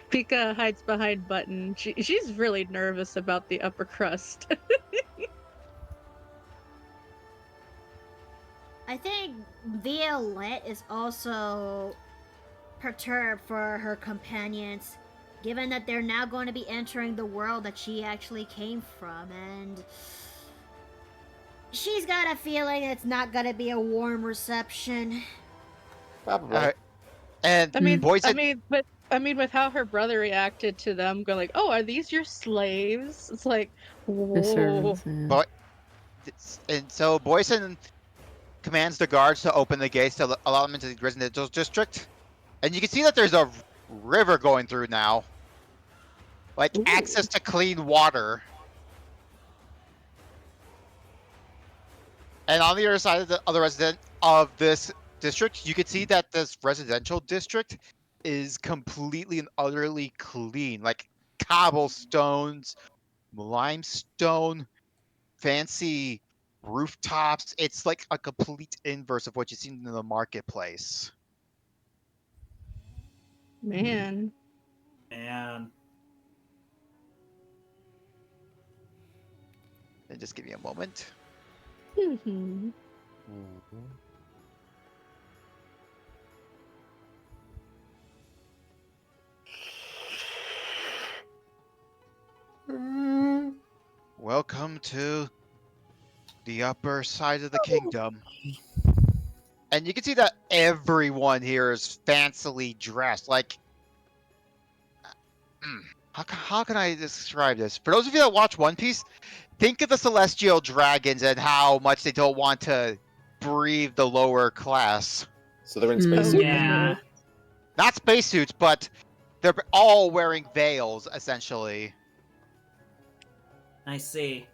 Pika hides behind Button. She's really nervous about the upper crust. I think Violet is also perturbed for her companions, given that they're now going to be entering the world that she actually came from, and she's got a feeling it's not going to be a warm reception. Probably. And I mean, boys, with how her brother reacted to them, going like, "Oh, are these your slaves?" It's like, The whoa. servants, yeah. but and so Boyson commands the guards to open the gates to allow them into the residential district, and you can see that there's a river going through now, like Ooh. access to clean water. And on the other side of the other resident of this district, you can see that this residential district is completely and utterly clean, like cobblestones, limestone, fancy rooftops. It's like a complete inverse of what you've seen in the marketplace. Man. And And just give me a moment. Mhm. Welcome to the upper side of the kingdom. And you can see that everyone here is fancily dressed. Like, how can I describe this? For those of you that watch One Piece, think of the celestial dragons and how much they don't want to breathe the lower class. So they're in Hmm. spacesuits? yeah, Not spacesuits, but they're all wearing veils, essentially. I see.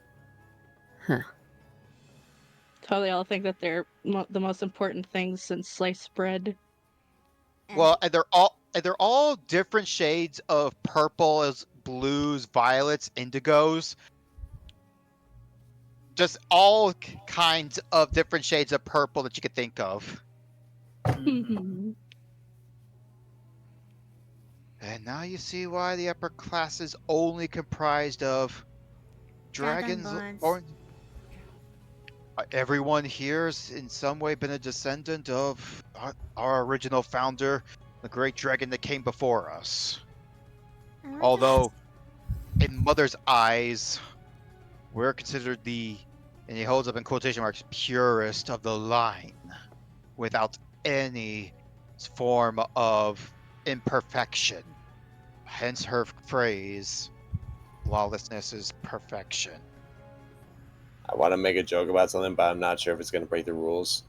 So they all think that they're the most important things since sliced bread. Well, and they're all different shades of purples, blues, violets, indigos. Just all kinds of different shades of purple that you could think of. Mhm. And now you see why the upper class is only comprised of dragons. Dragonborns. Or everyone here's in some way been a descendant of our original founder, the great dragon that came before us. Although, in Mother's eyes, we're considered and he holds up in quotation marks, purest of the line, without any form of imperfection. Hence her phrase, lawlessness is perfection. I want to make a joke about something, but I'm not sure if it's going to break the rules.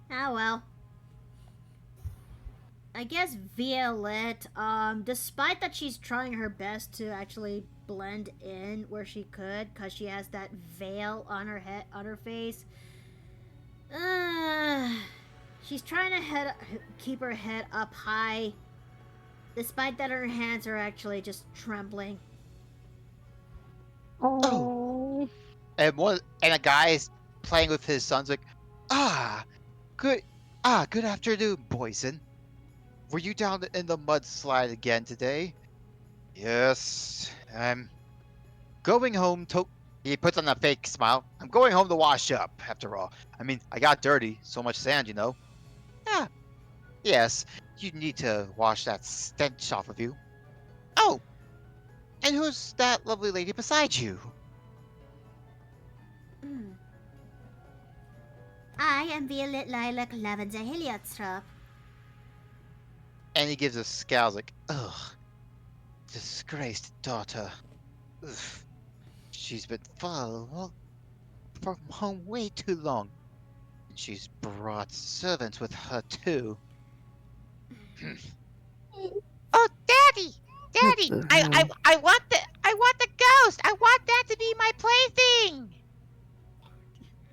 Ah, well. I guess Violet, despite that she's trying her best to actually blend in where she could, because she has that veil on her head, on her face, she's trying to keep her head up high, despite that her hands are actually just trembling. Oh. And a guy's playing with his sons like, good good afternoon, Boysen. Were you down in the mudslide again today? Yes, I'm going home to. He puts on a fake smile. I'm going home to wash up, after all. I mean, I got dirty. So much sand, you know. Ah, yes, you need to wash that stench off of you. Oh, and who's that lovely lady beside you? I am Violet Lilac Lavender Heliotrop. And he gives a scowl like, ugh, disgraced daughter. Ugh. She's been far from home way too long. And she's brought servants with her too. Oh, Daddy! Daddy! What the hell? I want the ghost! I want that to be my plaything!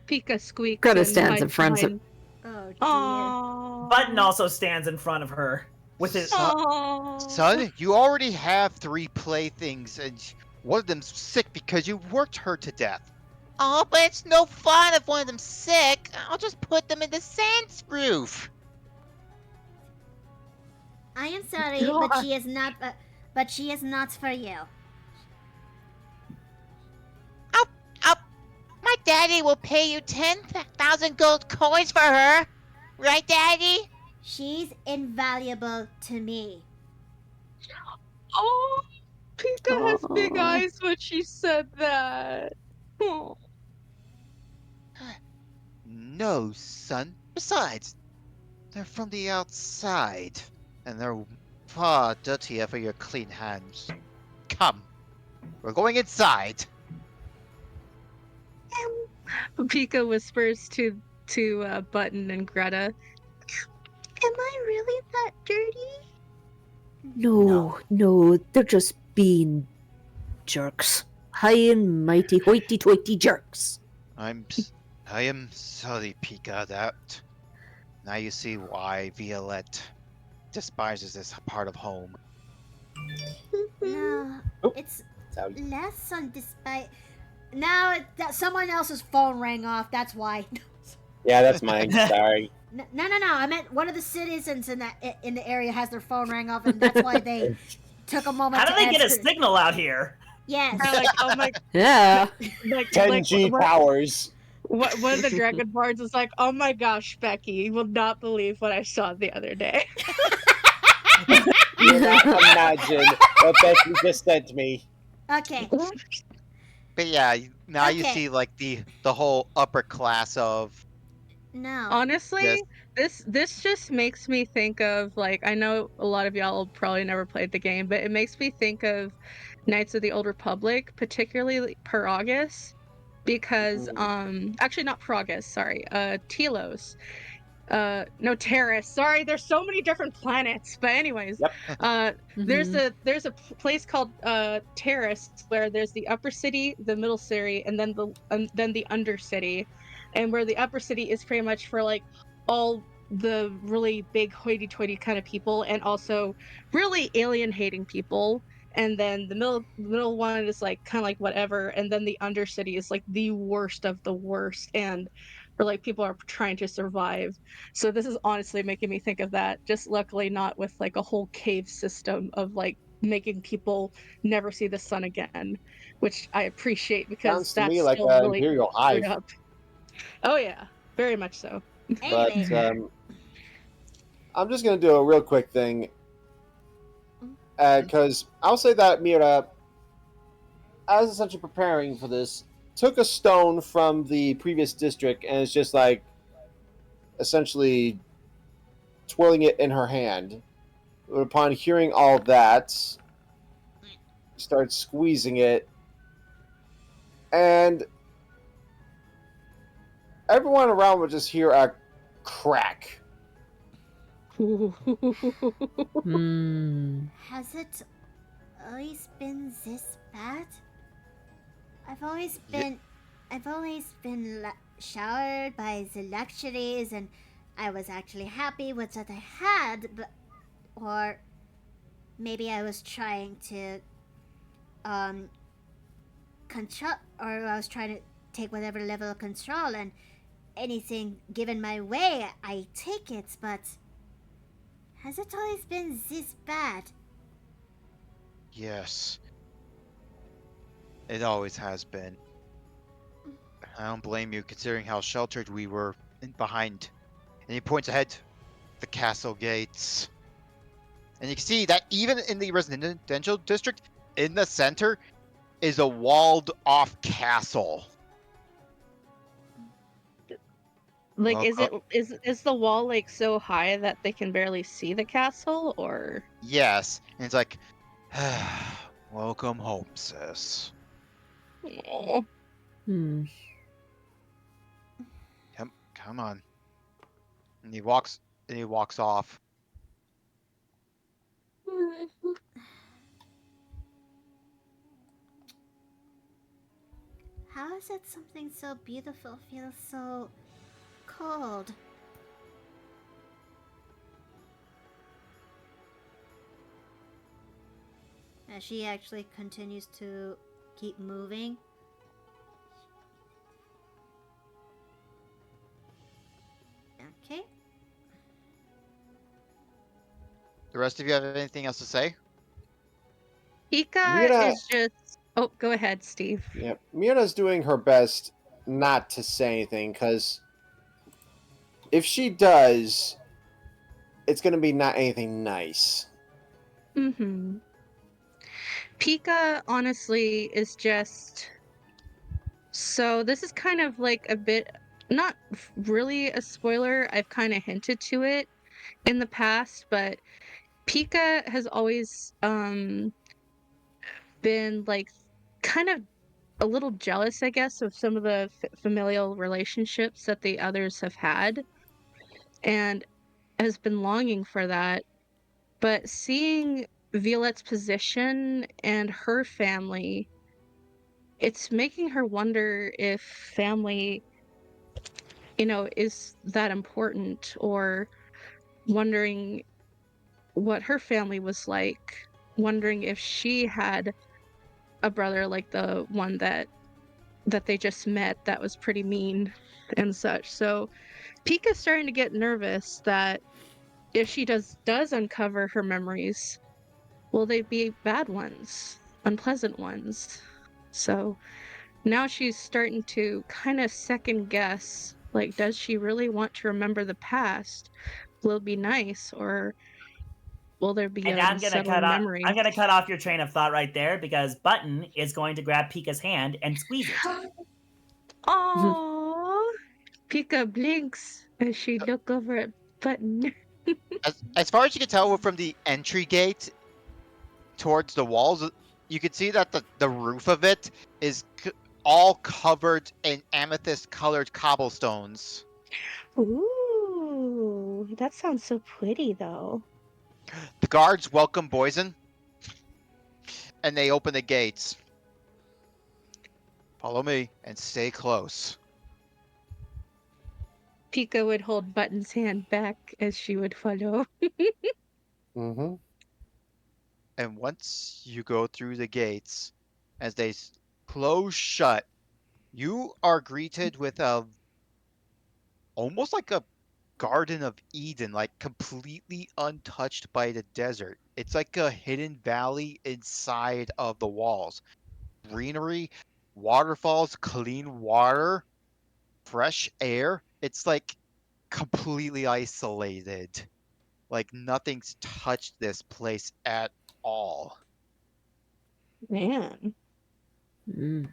Pika squeaks. Greta and stands hides in front of- behind- Oh dear. Aww. Button also stands in front of her with his. Aww. Son, you already have 3 playthings, and one of them's sick because you worked her to death. Oh, but it's no fun if one of them's sick. I'll just put them in the sans roof. I am sorry, but God. she is not. But she is not for you. My daddy will pay you 10,000 gold coins for her. Right, Daddy? She's invaluable to me. Oh, Pika has big Aw. eyes when she said that. Oh. No, son. Besides, they're from the outside, and they're far dirtier for your clean hands. Come, we're going inside. Pika whispers to Button and Greta. Am I really that dirty? No, they're just being jerks. High and mighty hoity-toity jerks. I am sorry, Pika, that. Now you see why Violette despises this part of home. No, Oh. it's Sorry. less on despite. Now that someone else's phone rang off. That's why. Yeah, that's mine. Sorry. No. I meant one of the citizens in the area has their phone rang off, and that's why they took a moment. How do to they get a answer. signal out here? Yes. They're like, oh my, Yeah. like 10G what- powers. One of the dragon bards is like, oh my gosh, Becky, you will not believe what I saw the other day. You cannot imagine what Becky just sent me. Okay. But yeah, now you Okay. see like the whole upper class of No. Honestly, Yes. this just makes me think of, like, I know a lot of y'all probably never played the game, but it makes me think of Knights of the Old Republic, particularly Peragus, because actually not Peragus, sorry, Telos. No, Terrace. Sorry, there's so many different planets. But anyways, Yep. there's a place called Terrace where there's the upper city, the middle city, and then the undercity, and where the upper city is pretty much for like all the really big hoity-toity kind of people, and also really alien-hating people. And then the middle one is like kind of like whatever, and then the undercity is like the worst of the worst, and where like people are trying to survive. So this is honestly making me think of that. Just luckily not with like a whole cave system of like making people never see the sun again, which I appreciate because Sounds to that's me like still an really Imperial screwed hive. up. Oh yeah, very much so. But Anyway. I'm just gonna do a real quick thing, because I'll say that Mira, as essentially preparing for this, took a stone from the previous district and is just like essentially twirling it in her hand. But upon hearing all that, starts squeezing it, and everyone around would just hear a crack. Has it always been this bad? I've always been showered by the luxuries, and I was actually happy with what I had, but or maybe I was trying to control, or I was trying to take whatever level of control, and anything given my way, I take it, but has it always been this bad? Yes. It always has been. I don't blame you, considering how sheltered we were behind. And he points ahead, the castle gates. And you can see that even in the residential district, in the center, is a walled-off castle. Like, Well, is the wall like so high that they can barely see the castle, or? yes. And it's like, welcome home, sis. Aw. Hmm. Come on. And he walks off. How is it something so beautiful feels so cold? As she actually continues to keep moving. Okay. The rest of you have anything else to say? Pika Mira, is just. Oh, go ahead, Steve. yeah, Mira's doing her best not to say anything, because if she does, it's going to be not anything nice. Mm-hmm. Pika, honestly, is just. So this is kind of like a bit, not really a spoiler. I've kind of hinted to it in the past, but Pika has always been like kind of a little jealous, I guess, of some of the familial relationships that the others have had, and has been longing for that. But seeing Violette's position and her family, it's making her wonder if family, is that important, or wondering what her family was like, wondering if she had a brother like the one that they just met that was pretty mean and such. So Pika's starting to get nervous that if she does uncover her memories, will they be bad ones, unpleasant ones? So now she's starting to kind of second guess, like, does she really want to remember the past? Will it be nice, or will there be And unsettling I'm memories? gonna cut off your train of thought right there, because Button is going to grab Pika's hand and squeeze it. Aww. Pika blinks as she look over at Button. As far as you can tell from the entry gate towards the walls, you can see that the roof of it is all covered in amethyst-colored cobblestones. Ooh, that sounds so pretty, though. The guards welcome Boysen, and they open the gates. Follow me and stay close. Pika would hold Button's hand back as she would follow. Mm-hmm. And once you go through the gates, as they close shut, you are greeted with almost like a Garden of Eden, like completely untouched by the desert. It's like a hidden valley inside of the walls. Greenery, waterfalls, clean water, fresh air. It's like completely isolated. Like nothing's touched this place at all. Man. Hmm.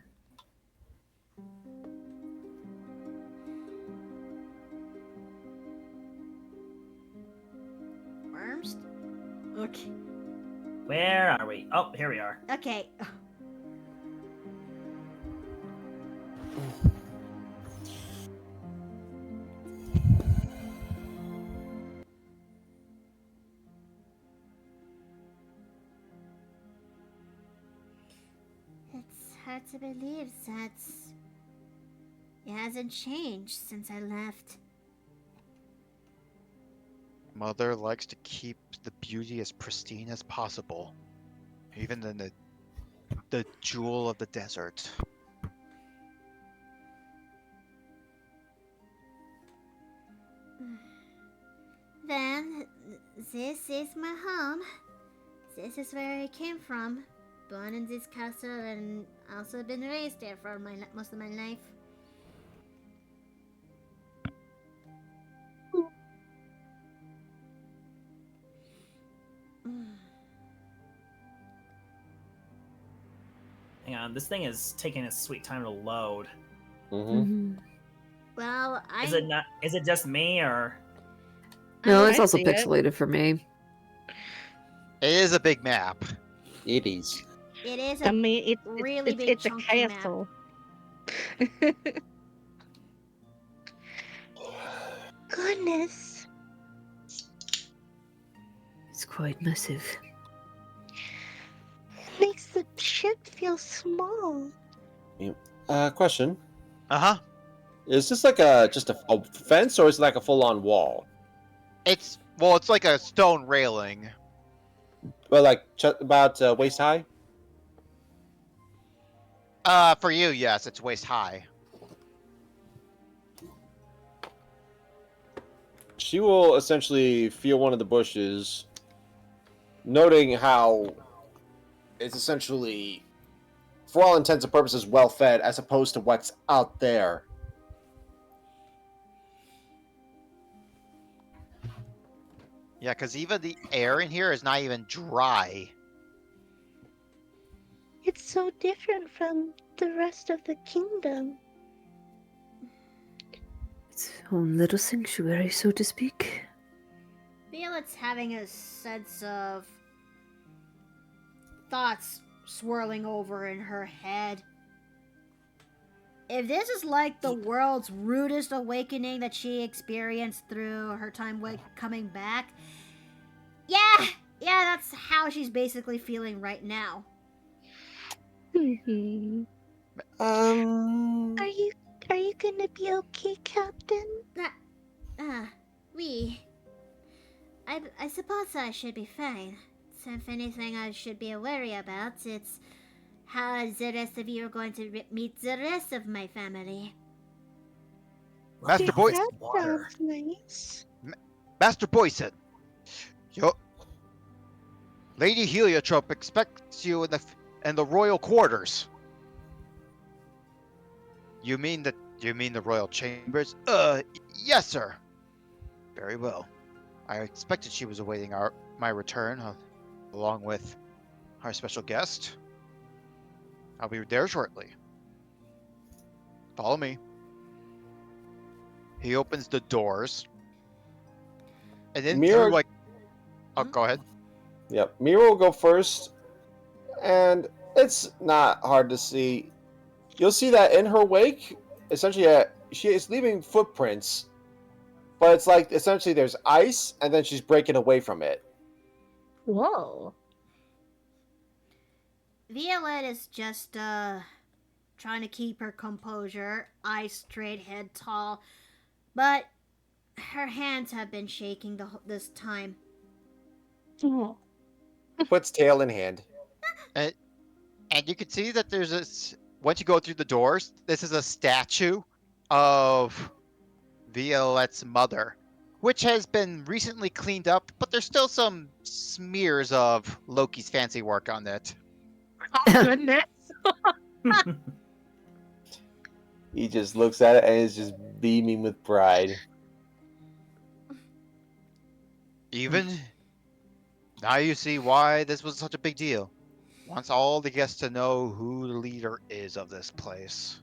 Worms? Okay. Where are we? Oh, here we are. Okay. It's hard to believe that it hasn't changed since I left. Mother likes to keep the beauty as pristine as possible, even in the jewel of the desert. Then, this is my home. This is where I came from. Born in this castle and also been raised there for most of my life. Hang on, this thing is taking its sweet time to load. Mm-hmm. Well, Is it not? Is it just me or? No, I it's also see it. pixelated for me. It is a big map. It is. It is I a mean, really big it's a chunky map. castle. Goodness. It's quite massive. Makes the ship feel small. Question. Uh-huh. Is this like just a fence, or is it like a full-on wall? It's like a stone railing. Well, like about waist high. For you, yes, it's waist high. She will essentially feel one of the bushes, noting how it's essentially, for all intents and purposes, well fed, as opposed to what's out there. Yeah, because even the air in here is not even dry. It's so different from the rest of the kingdom. Its own little sanctuary, so to speak. Violet's having a sense of thoughts swirling over in her head. If this is like the world's rudest awakening that she experienced through her time coming back, yeah, that's how she's basically feeling right now. Mm-hmm. Are you gonna be okay, Captain? I suppose I should be fine. So if anything I should be worried about, it's how the rest of you are going to meet the rest of my family. Master Boy, That Water. sounds nice. Master Boyson, Lady Heliotrope expects you in the royal quarters. You mean the royal chambers? Yes, sir. Very well. I expected she was awaiting my return, along with our special guest. I'll be there shortly. Follow me. He opens the doors, and then Mirror- go ahead. Yep, Mira will go first, and it's not hard to see. You'll see that in her wake, essentially, she is leaving footprints, but it's like essentially there's ice, and then she's breaking away from it. Whoa. Violet is just trying to keep her composure, eyes straight, head tall, but her hands have been shaking this time. Oh. Puts tail in hand. And you can see that once you go through the doors, this is a statue of Violet's mother, which has been recently cleaned up, but there's still some smears of Loki's fancy work on it. Oh, goodness. He just looks at it and is just beaming with pride. Even now you see why this was such a big deal. Wants all the guests to know who the leader is of this place.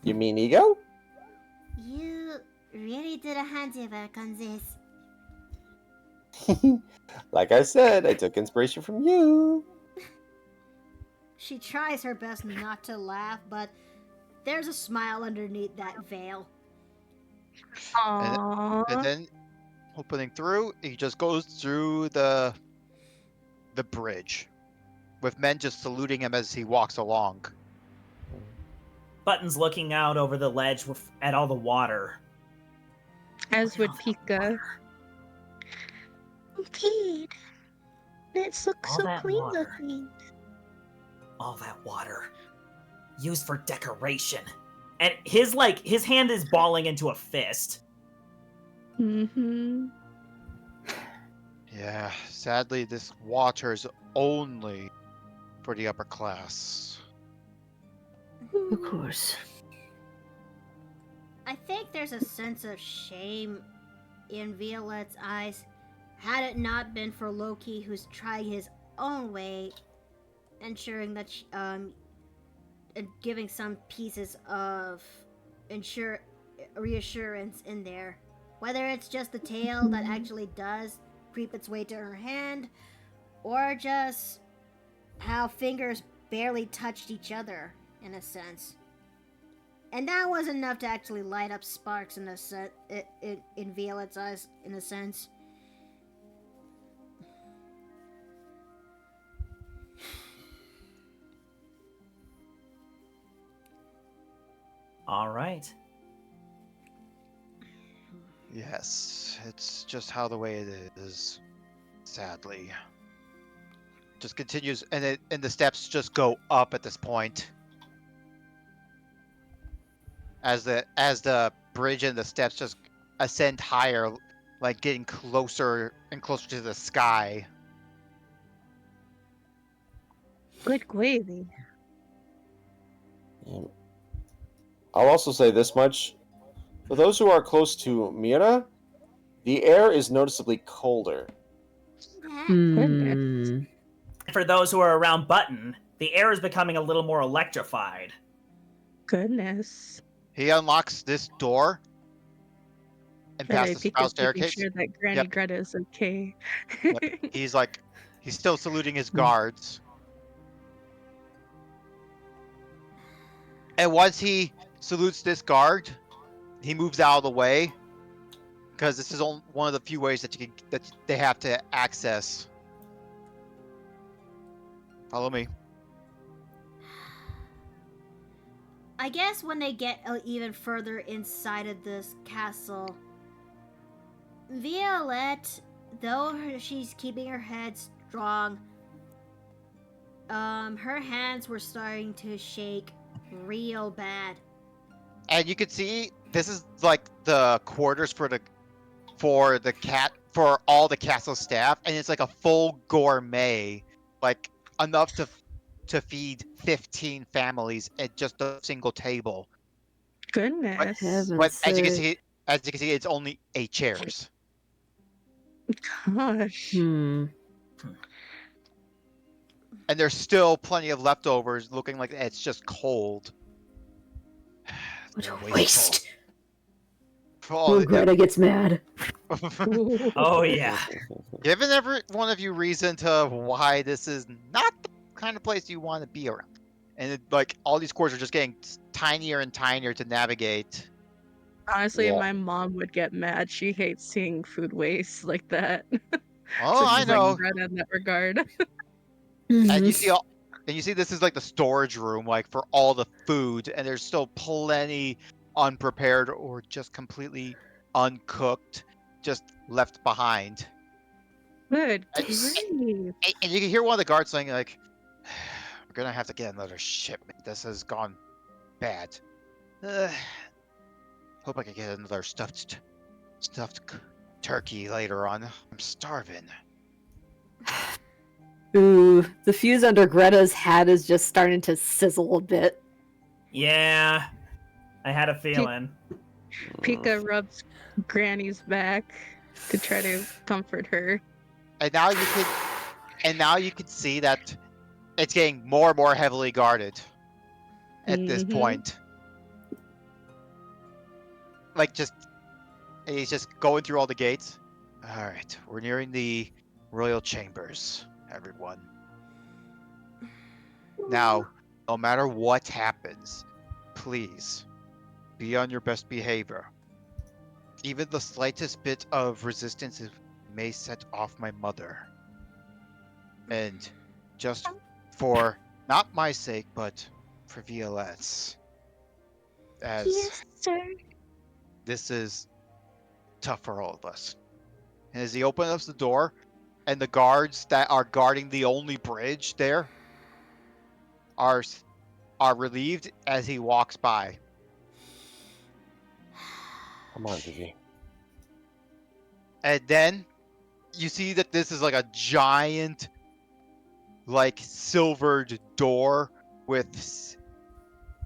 You mean ego? You really did a handiwork on this. Like I said, I took inspiration from you. She tries her best not to laugh, but there's a smile underneath that veil. Aww. And then, opening through, he just goes through the bridge, with men just saluting him as he walks along. Button's looking out over the ledge at all the water. As would Look at all that Pika. water. Indeed. It looks All so that clean water. looking. All that water. Used for decoration. and his hand is balling into a fist. Mm-hmm. Yeah, sadly, this water's only for the upper class. Of course. I think there's a sense of shame in Violet's eyes. Had it not been for Loki, who's trying his own way, ensuring that and giving some pieces of reassurance in there, whether it's just the tail that actually does creep its way to her hand, or just how fingers barely touched each other in a sense. And that was enough to actually light up sparks in in Violet's eyes, in a sense. All right. Yes, it's just how the way it is, sadly. Just continues, and the steps just go up at this point. As the bridge and the steps just ascend higher, like getting closer and closer to the sky. Good gravy. I'll also say this much. For those who are close to Mira, the air is noticeably colder. Goodness. For those who are around Button, the air is becoming a little more electrified. Goodness. He unlocks this door and Try past to the peek spiral is making staircase. sure that Granny Yep. Greta is okay. He's still saluting his guards. And once he salutes this guard, he moves out of the way because this is one of the few ways that they have to access. Follow me. I guess when they get even further inside of this castle, Violet, though she's keeping her head strong, her hands were starting to shake real bad. And you can see this is like the quarters for all the castle staff, and it's like a full gourmet, like enough to feed 15 families at just a single table. Goodness. Heaven's But as you can sake. see, it's only 8 chairs. Gosh. And there's still plenty of leftovers, looking like it's just cold. What They're a wasteful. waste. For all Oh, the- Greta gets mad. Oh yeah. Giving every one of you reason to why this is not the kind of place you want to be around. And all these cores are just getting tinier and tinier to navigate. Honestly, Yeah. my mom would get mad. She hates seeing food waste like that. Oh, So I she's know. like Greta in that regard. And you Mhm. see this is like the storage room, like for all the food, and there's still plenty unprepared or just completely uncooked, just left behind. Good And, grief. and you can hear one of the guards saying like, "We're gonna have to get another shipment. This has gone bad. Hope I can get another stuffed turkey later on. I'm starving." Ooh, the fuse under Greta's hat is just starting to sizzle a bit. Yeah. I had a feeling. Pika rubs Granny's back to try to comfort her. And now you can see that it's getting more and more heavily guarded at this Mhm. point. He's just going through all the gates. All right, we're nearing the royal chambers, everyone. Now, no matter what happens, please be on your best behavior. Even the slightest bit of resistance may set off my mother. And just for not my sake, but for Violette's, as Yes, sir. this is tough for all of us. And as he opens up the door, and the guards that are guarding the only bridge there are relieved as he walks by. Come on, Vivi. And then you see that this is like a giant, like silvered door with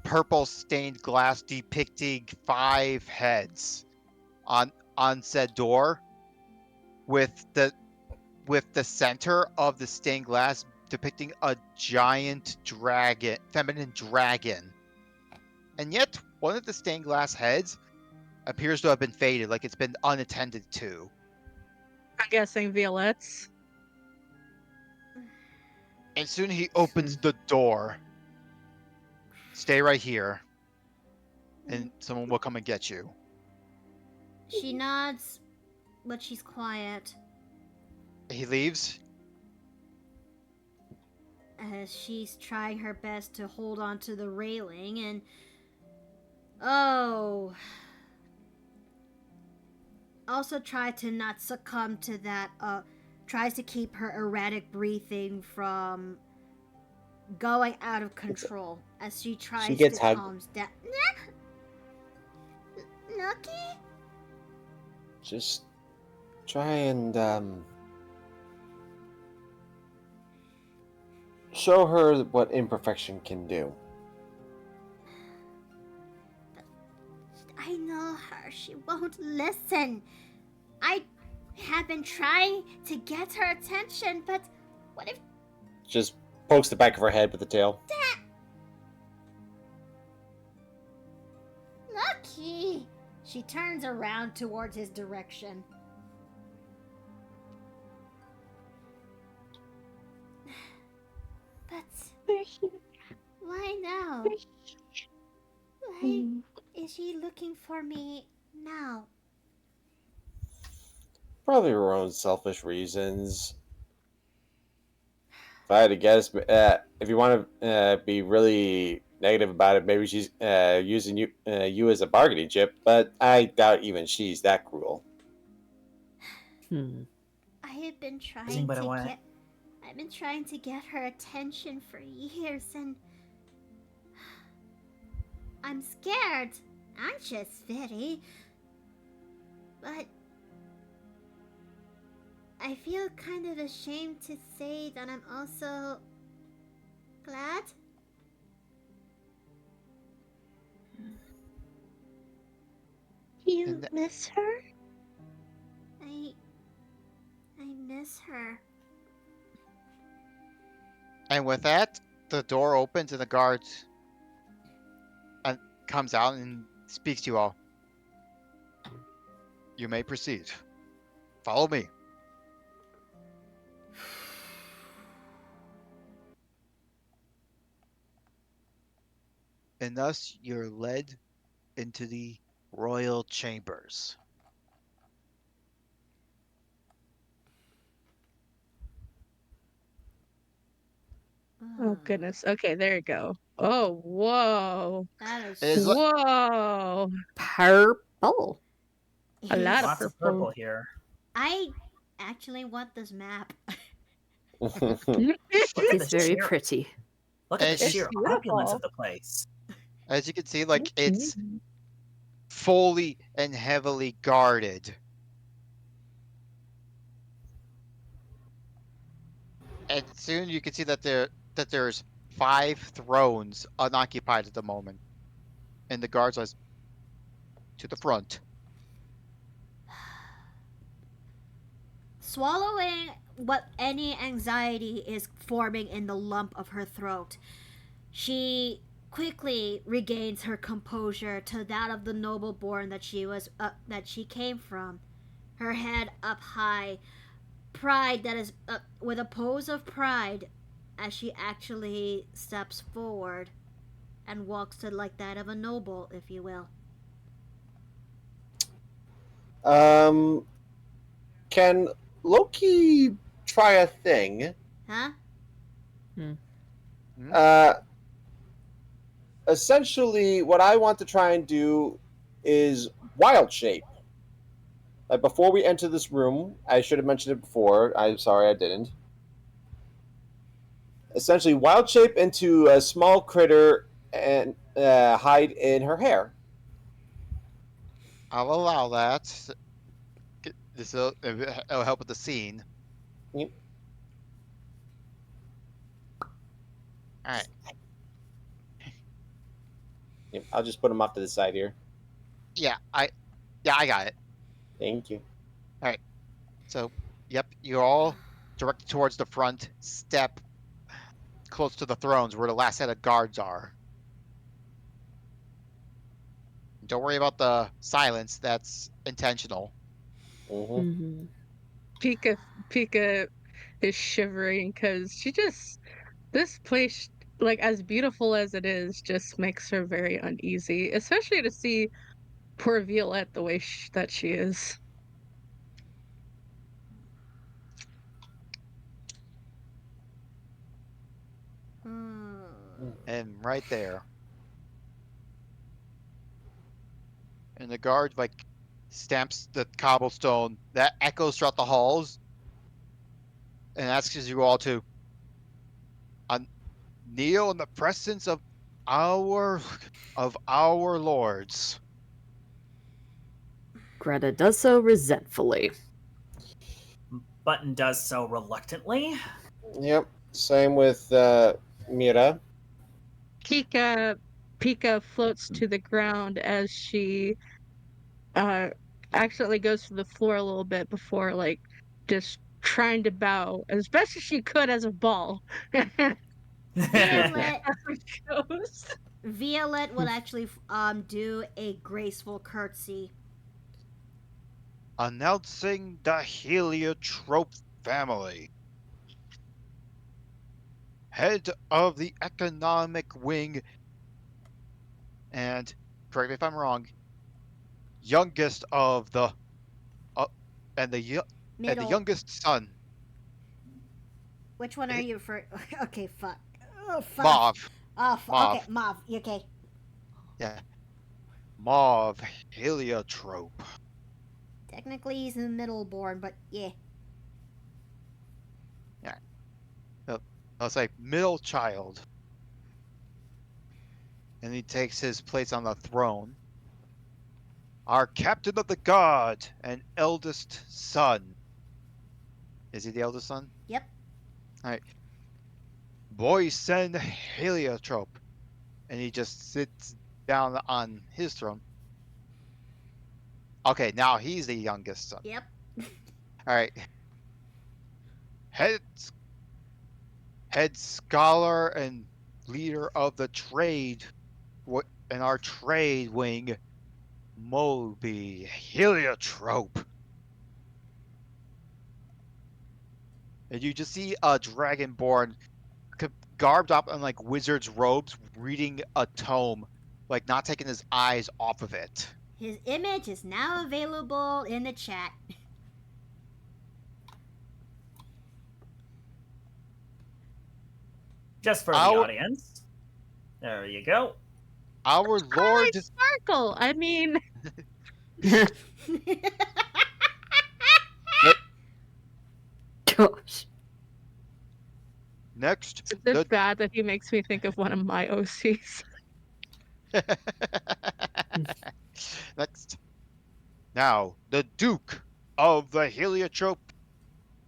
purple stained glass depicting 5 heads on said door, with the center of the stained glass depicting a giant dragon, feminine dragon. And yet, one of the stained glass heads appears to have been faded, like it's been unattended to. I'm guessing Violette's. And soon he opens the door. Stay right here, and someone will come and get you. She nods, but she's quiet He leaves. as she's trying her best to hold on to the railing and. Oh. Also try to not succumb to that, tries to keep her erratic breathing from going out of control as she tries gets to hugged. calm down. Nucky? Just try and show her what imperfection can do. I know her. She won't listen. I have been trying to get her attention, but what if Just pokes the back of her head with the tail. Lucky? She turns around towards his direction. But why now? Why is she looking for me now? Probably her own selfish reasons. If I had to guess, if you want to be really negative about it, maybe she's using you as a bargaining chip. But I doubt even she's that cruel. I have been trying I've been trying to get her attention for years, and I'm scared, anxious, very. But I feel kind of ashamed to say that I'm also glad. You And- miss her? I miss her. And with that, the door opens and the guard comes out and speaks to you all. You may proceed. Follow me. And thus you're led into the royal chambers. Oh goodness. Okay, there you go. Oh, whoa. That is It is like- Whoa. Purple. A lot of Lots of purple. purple here. I actually want this map. Look at It's the very sheer, pretty. Look at the It's sheer beautiful. opulence of the place. As you can see, like it's Mhm. fully and heavily guarded. And soon you can see that there's 5 thrones unoccupied at the moment. And the guards are to the front. Swallowing what any anxiety is forming in the lump of her throat, she quickly regains her composure to that of the noble born that she came from. Her head up high, pride that is with a pose of pride as she actually steps forward and walks to like that of a noble, if you will. Can Loki try a thing? Huh? Essentially, what I want to try and do is wild shape. Like before we enter this room, I should have mentioned it before. I'm sorry I didn't. Essentially, wild shape into a small critter and hide in her hair. I'll allow that. It'll help with the scene. Yep. All right. Yep, I'll just put them off to the side here. Yeah, I got it. Thank you. So, yep, you're all directed towards the front step, close to the thrones where the last set of guards are. Don't worry about the silence. That's intentional. Mm-hmm. Pika is shivering because this place, like as beautiful as it is, just makes her very uneasy, especially to see poor Violette the way that she is. Hmm. And right there. And the guard stamps the cobblestone that echoes throughout the halls and asks you all to kneel in the presence of our lords. Greta does so resentfully. Button does so reluctantly. Yep. Same with Mira. Pika floats to the ground as she accidentally goes to the floor a little bit before just trying to bow as best as she could as a ball. Violet, Goes. Violet would actually do a graceful curtsy. Announcing the heliotrope family. Head of the economic wing and, correct me if I'm wrong, youngest of the and the Middle. youngest son. Which one are you for? Okay, fuck. Oh, fuck. Mauve. Oh, Mauve. okay, Mauve. You okay? Yeah. Mauve heliotrope. Technically, he's in the middle born, but yeah. Yeah. I'll say middle child. And he takes his place on the throne. Our captain of the guard and eldest son. Is he the eldest son? Yep. All right. Boysen heliotrope. And he just sits down on his throne. Okay, now he's the youngest son. Yep. All right. Head scholar and leader of the trade in our trade wing, Moby heliotrope. And you just see a dragonborn garbed up in wizard's robes reading a tome, not taking his eyes off of it. His image is now available in the chat. Just for the audience. There you go. Our Lord Sparkle. I mean, Gosh. next. is it bad that he makes me think of one of my OCs? Next. Now, the Duke of the Heliotrope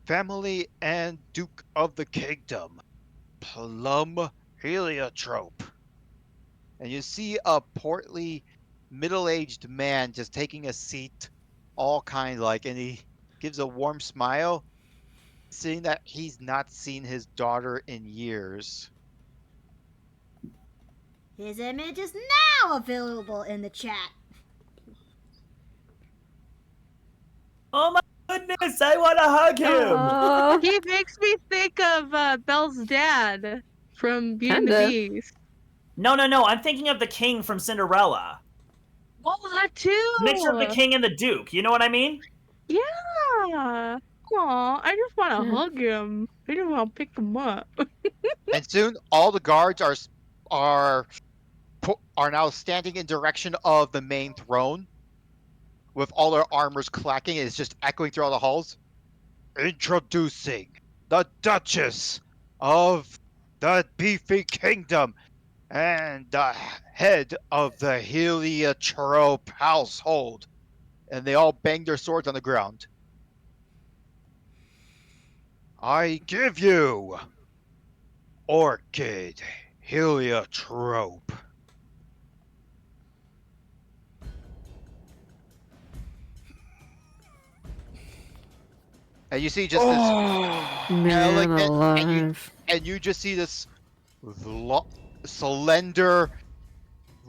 family and Duke of the Kingdom, Plum Heliotrope. And you see a portly, middle-aged man just taking a seat, all kind and he gives a warm smile, seeing that he's not seen his daughter in years. His image is now available in the chat. Oh my goodness, I want to hug him! He makes me think of Belle's dad from Beauty and the Kinda. Beast. No, I'm thinking of the king from Cinderella. Oh, that too! Mixture of the king and the duke, you know what I mean? Yeah! Aw, I just want to hug him. I just want to pick him up. And soon, all the guards are now standing in direction of the main throne, with all their armors clacking. It's just echoing through all the halls. Introducing the Duchess of the Beefy Kingdom and the head of the Heliotrope household, and they all bang their swords on the ground. I give you Orchid Heliotrope. And you see just this Man elegant, alive. and you just see this slender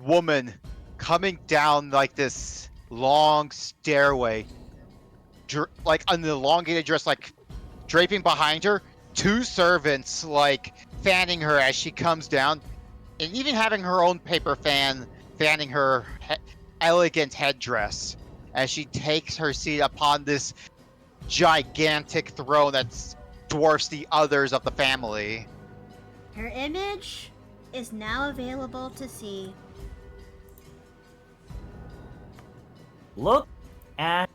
woman coming down like this long stairway, like an elongated dress, like draping behind her. Two servants like fanning her as she comes down, and even having her own paper fan fanning her elegant headdress as she takes her seat upon this gigantic throne that dwarfs the others of the family. Her image is now available to see. Look at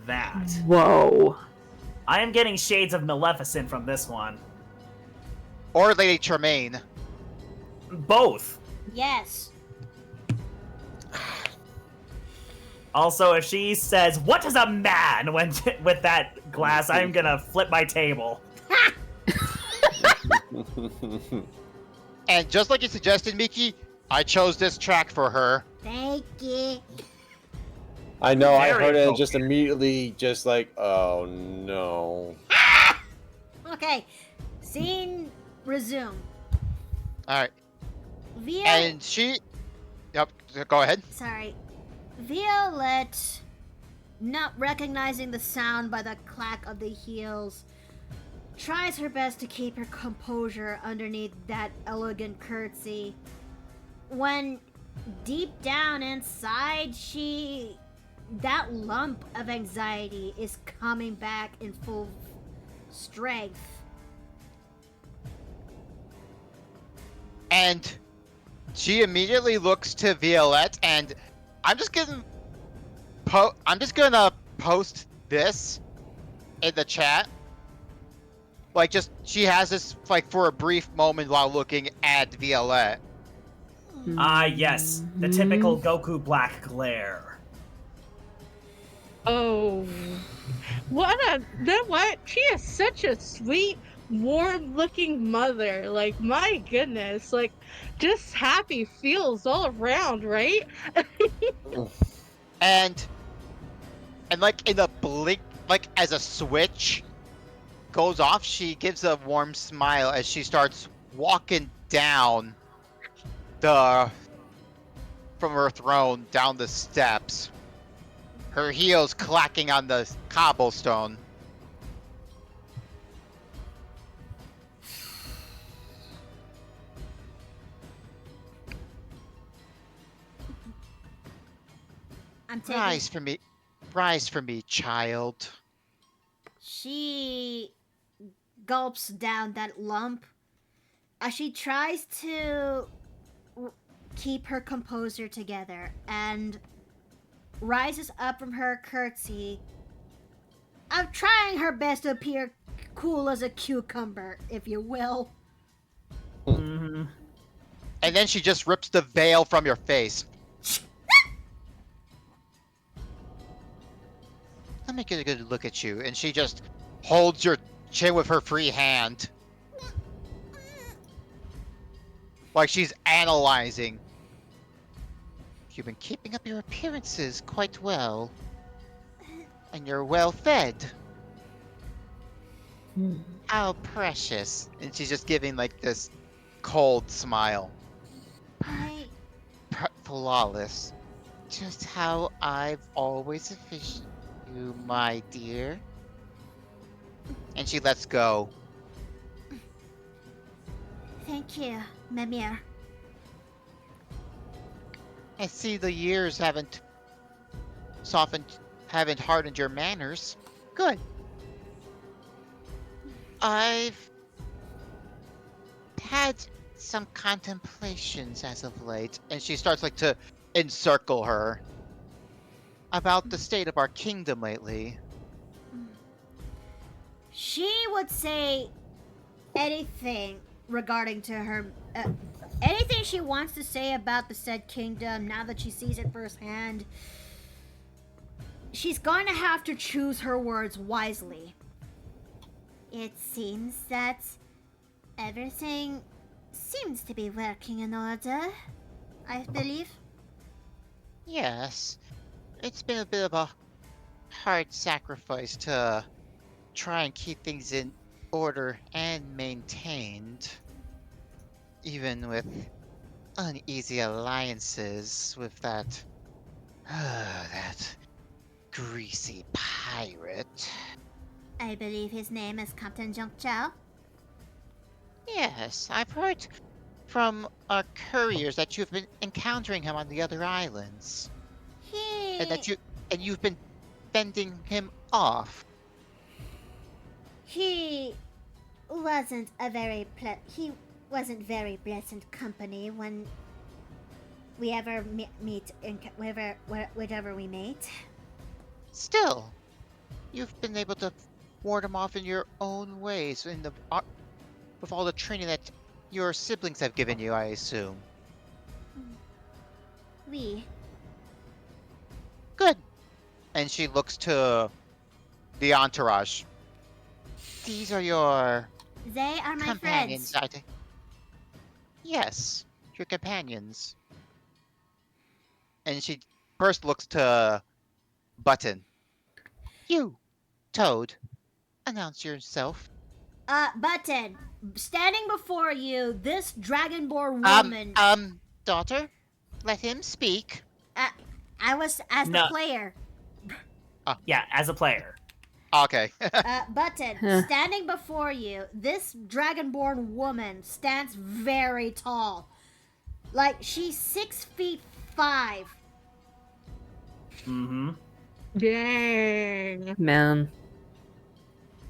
that. Whoa. I am getting shades of Maleficent from this one. Or Lady Tremaine. Both. Yes. Also, if she says, "What does a man?" when with that glass, I'm gonna flip my table. And just like you suggested, Miki, I chose this track for her. Thank you. I know, I Very heard it and appropriate. just immediately just like, oh no. Okay. Scene resume. Alright. Via And she... Yep, go ahead. Sorry. Violette, not recognizing the sound by the clack of the heels, tries her best to keep her composure underneath that elegant curtsy. When deep down inside, that lump of anxiety is coming back in full strength. And she immediately looks to Violette, and I'm just gonna post this in the chat. Like, just she has this like for a brief moment while looking at Violette. Ah, yes, the typical Goku black glare. Oh, what? She is such a sweet, warm-looking mother. Like, my goodness, like, just happy feels all around, right? And like in a blink, like as a switch goes off, she gives a warm smile as she starts walking down from her throne down the steps, her heels clacking on the cobblestone. I'm taking. Rise for me, child. She gulps down that lump as she tries to keep her composure together and rises up from her curtsy. I'm trying her best to appear cool as a cucumber, if you will. Mm-hmm. And then she just rips the veil from your face. Let me get a good look at you. And she just holds your chin with her free hand. Like she's analyzing. You've been keeping up your appearances quite well. And you're well fed. How precious. And she's just giving like this cold smile. Flawless. Just how I've always envisioned you, my dear. And she lets go. Thank you, Mimir. I see the years haven't hardened your manners. Good. I've had some contemplations as of late, and she starts like to encircle her about the state of our kingdom lately. She would say anything regarding to her, anything she wants to say about the said kingdom now that she sees it firsthand. she's going to have to choose her words wisely. It seems that everything seems to be working in order, I believe. Yes, it's been a bit of a hard sacrifice to try and keep things in order and maintained, even with uneasy alliances with that that greasy pirate. I believe his name is Captain Junk Chow. Yes, I've heard from our couriers that you've been encountering him on the other islands, and He you've been fending him off. he wasn't very pleasant company when we ever meet in wherever we meet. Still, you've been able to ward him off in your own ways, with all the training that your siblings have given you, I assume. We Good. And she looks to the entourage. These are your they are my companions, friends. I think. Yes, your companions. And she first looks to Button. You, Toad, announce yourself. Button, standing before you, this dragonborn woman. Daughter, let him speak. I was as the No. player. Yeah, as a player. Okay. Button, standing before you, this dragonborn woman stands very tall. Like, she's 6'5". Mm-hmm. Dang. Man.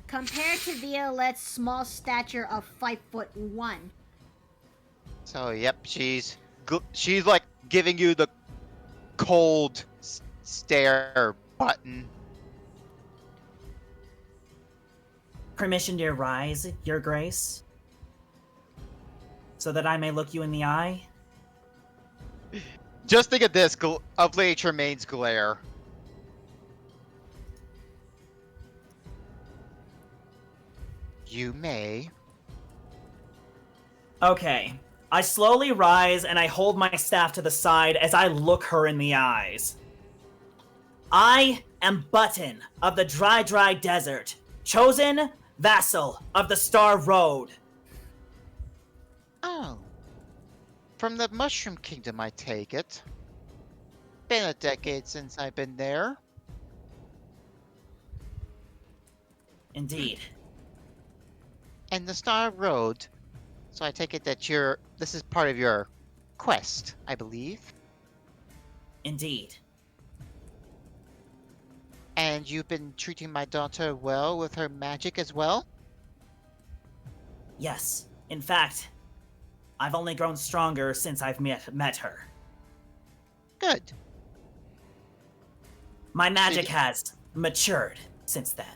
Compared to Violet's small stature of 5'1". So yep, she's like giving you the cold stare, Button. Permission to rise, Your Grace, so that I may look you in the eye. Just think of this, of Lady Tremaine's glare. You may. Okay. I slowly rise and I hold my staff to the side as I look her in the eyes. I am Button of the Dry Desert, chosen vassal of the Star Road. Oh. From the Mushroom Kingdom, I take it. Been a decade since I've been there. Indeed. And the Star Road. So I take it that this is part of your quest, I believe. Indeed. And you've been treating my daughter well with her magic as well? Yes. In fact, I've only grown stronger since I've met her. Good. My magic has matured since then.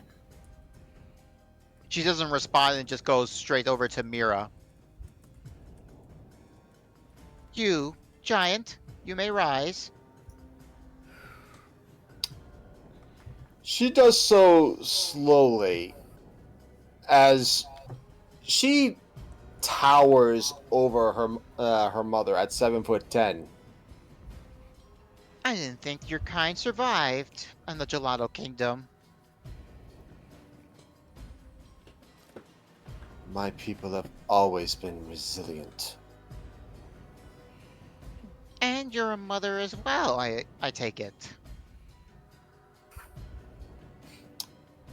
She doesn't respond and just goes straight over to Mira. You, Giant, you may rise. She does so slowly as she towers over her mother at 7'10". I didn't think your kind survived in the Gelato Kingdom. My people have always been resilient. And you're a mother as well, I take it.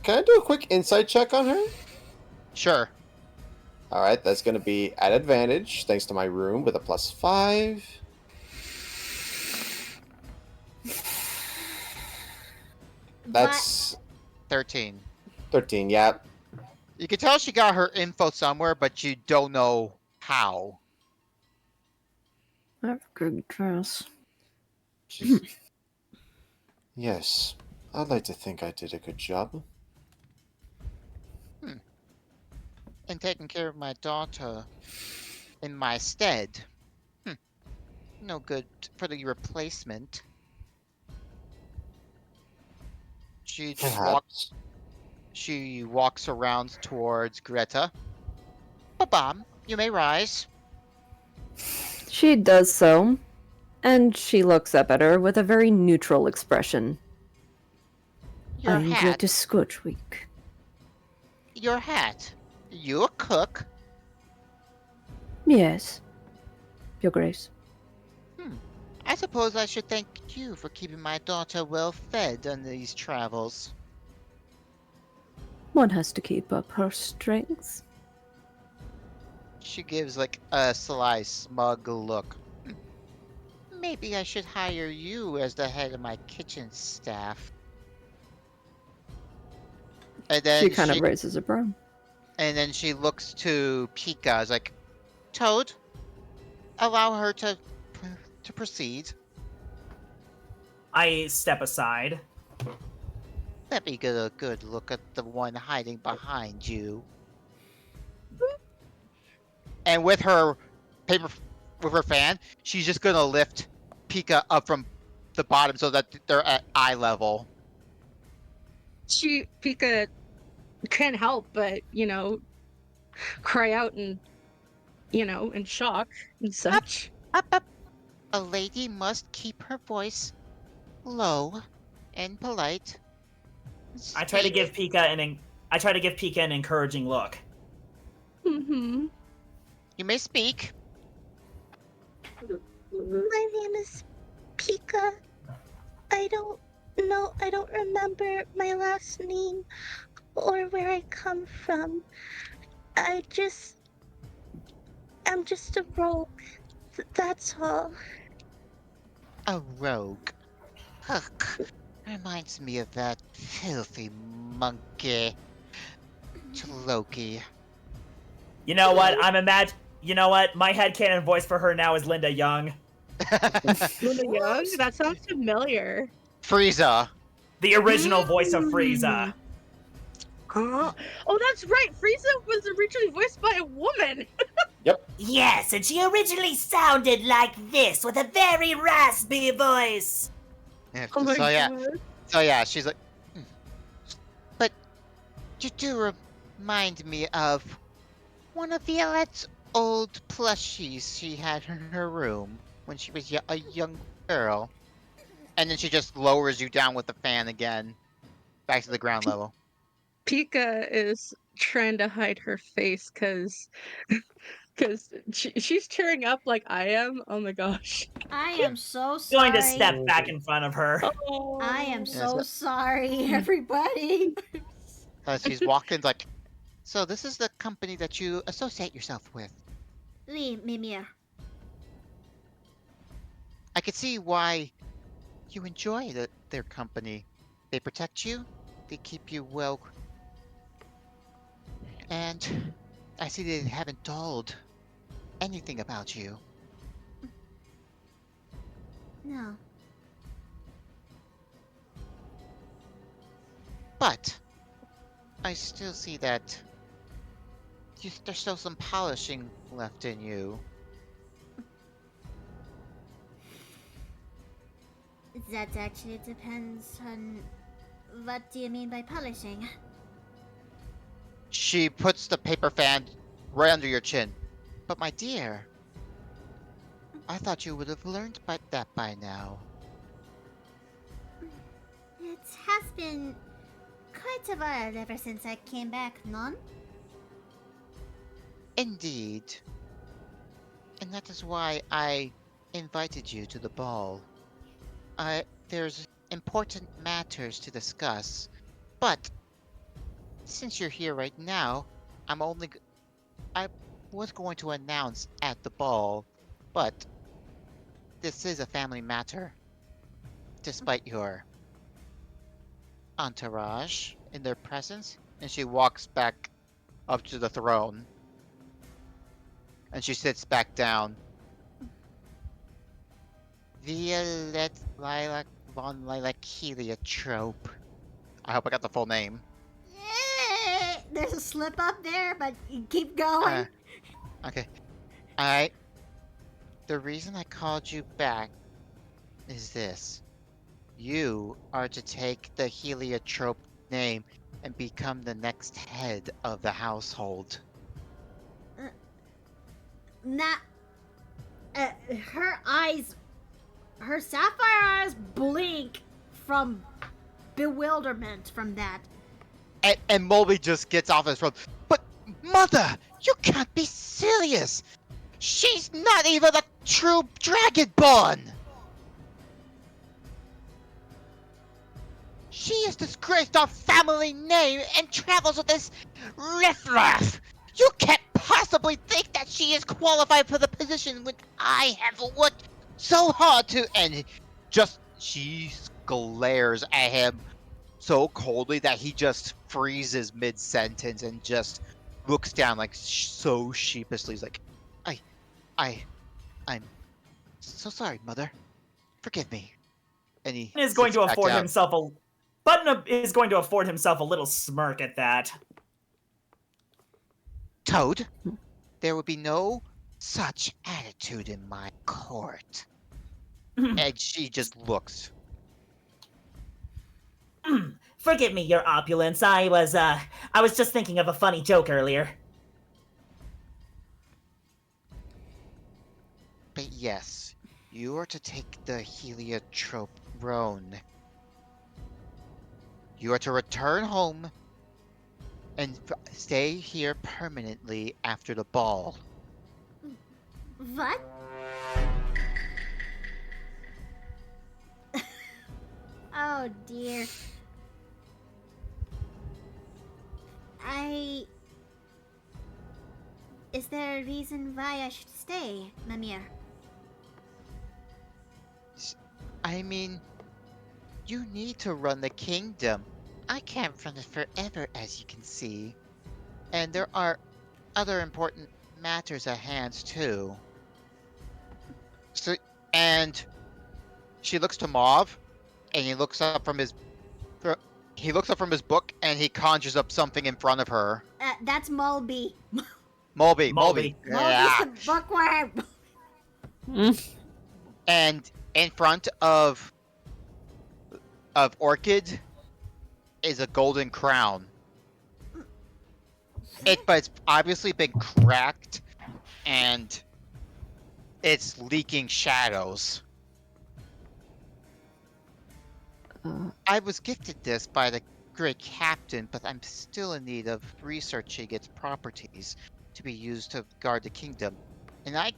Can I do a quick insight check on her? Sure. All right, that's going to be at advantage thanks to my room with a +5. That's 13. 13. Yeah. You can tell she got her info somewhere, but you don't know how. I have a good dress. Yes, I'd like to think I did a good job. And taking care of my daughter in my stead. No good for the replacement. She Perhaps. she walks around towards Greta. Babam, you may rise. She does so, and she looks up at her with a very neutral expression. Your I'm hat. Greta Scorchweek. Your hat. You a cook? Yes, Your Grace. I suppose I should thank you for keeping my daughter well fed on these travels. One has to keep up her strength. She gives like a sly, smug look. Maybe I should hire you as the head of my kitchen staff. And then She kind of raises a brow. and then she looks to Pika. Is like, Toad, allow her to proceed. I step aside. Let me get a good look at the one hiding behind you. and with her fan, she's just gonna lift Pika up from the bottom so that they're at eye level. Pika can't help but, cry out and, in shock and such. Up. A lady must keep her voice low and polite. I try to Speak. give Pika an encouraging look. Mm-hmm. You may speak. My name is Pika. I don't remember my last name or where I come from. I'm just a rogue. That's all. A rogue. Ugh. Reminds me of that filthy monkey. Loki. You know what? You know what? My headcanon voice for her now is Linda Young. Linda Young? That sounds familiar. Frieza. The original voice of Frieza. Oh, that's right. Frieza was originally voiced by a woman. Yes, and she originally sounded like this with a very raspy voice. Yeah, Oh my so god. yeah, she's like, But you do remind me of one of Violette's old plushies she had in her room when she was a young girl. and then she just lowers you down with the fan again, back to the ground level. Pika is trying to hide her face because she's tearing up like I am. Oh my gosh. I am so sorry. Going to step back in front of her. Oh. I am so so- sorry, everybody. She's walking like, So this is the company that you associate yourself with. Oui, Mimir. I could see why you enjoy their company. They protect you, they keep you well. And I see they haven't told anything about you. No. But I still see that there's still some polishing left in you. That actually depends on what do you mean by polishing? she puts the paper fan right under your chin. But my dear, I thought you would have learned that by now. It has been quite a while ever since I came back, non? Indeed. And that is why I invited you to the ball. There's important matters to discuss, but since you're here right now, I was going to announce at the ball, but this is a family matter. Despite your entourage in their presence, And she walks back up to the throne. And she sits back down. Violet Lilac von Lilac-Heliotrope. I hope I got the full name. There's a slip up there, but you keep going. Okay. The reason I called you back is this. You are to take the heliotrope name and become the next head of the household. Not. Her eyes. Her sapphire eyes blink from bewilderment from that. And Mulby just gets off his throne. But, Mother, you can't be serious! She's not even a true Dragonborn! She has disgraced our family name and travels with this riffraff! You can't possibly think that she is qualified for the position when I have worked so hard to. And she glares at him so coldly that he just freezes mid-sentence and just looks down like so sheepishly. He's like, I'm so sorry, Mother. Forgive me. And he is going to sits back afford down. himself a Button is going to afford himself a little smirk at that. Toad, there would be no such attitude in my court. And she just looks. Forgive me, Your Opulence. I was just thinking of a funny joke earlier. But yes, you are to take the heliotrope roan. You are to return home and stay here permanently after the ball. What? Oh dear. Is there a reason why I should stay, Mimir? I mean, you need to run the kingdom. I can't run it forever, as you can see. And there are other important matters at hand, too. So, and she looks to Mauve, and he looks up from his book, and he conjures up something in front of her. That's Mulby. Mulby. Mulby. Yeah. Mulby's the bookworm. And in front of Orchid is a golden crown. But it's obviously been cracked, and it's leaking shadows. I was gifted this by the great captain, but I'm still in need of researching its properties to be used to guard the kingdom. And I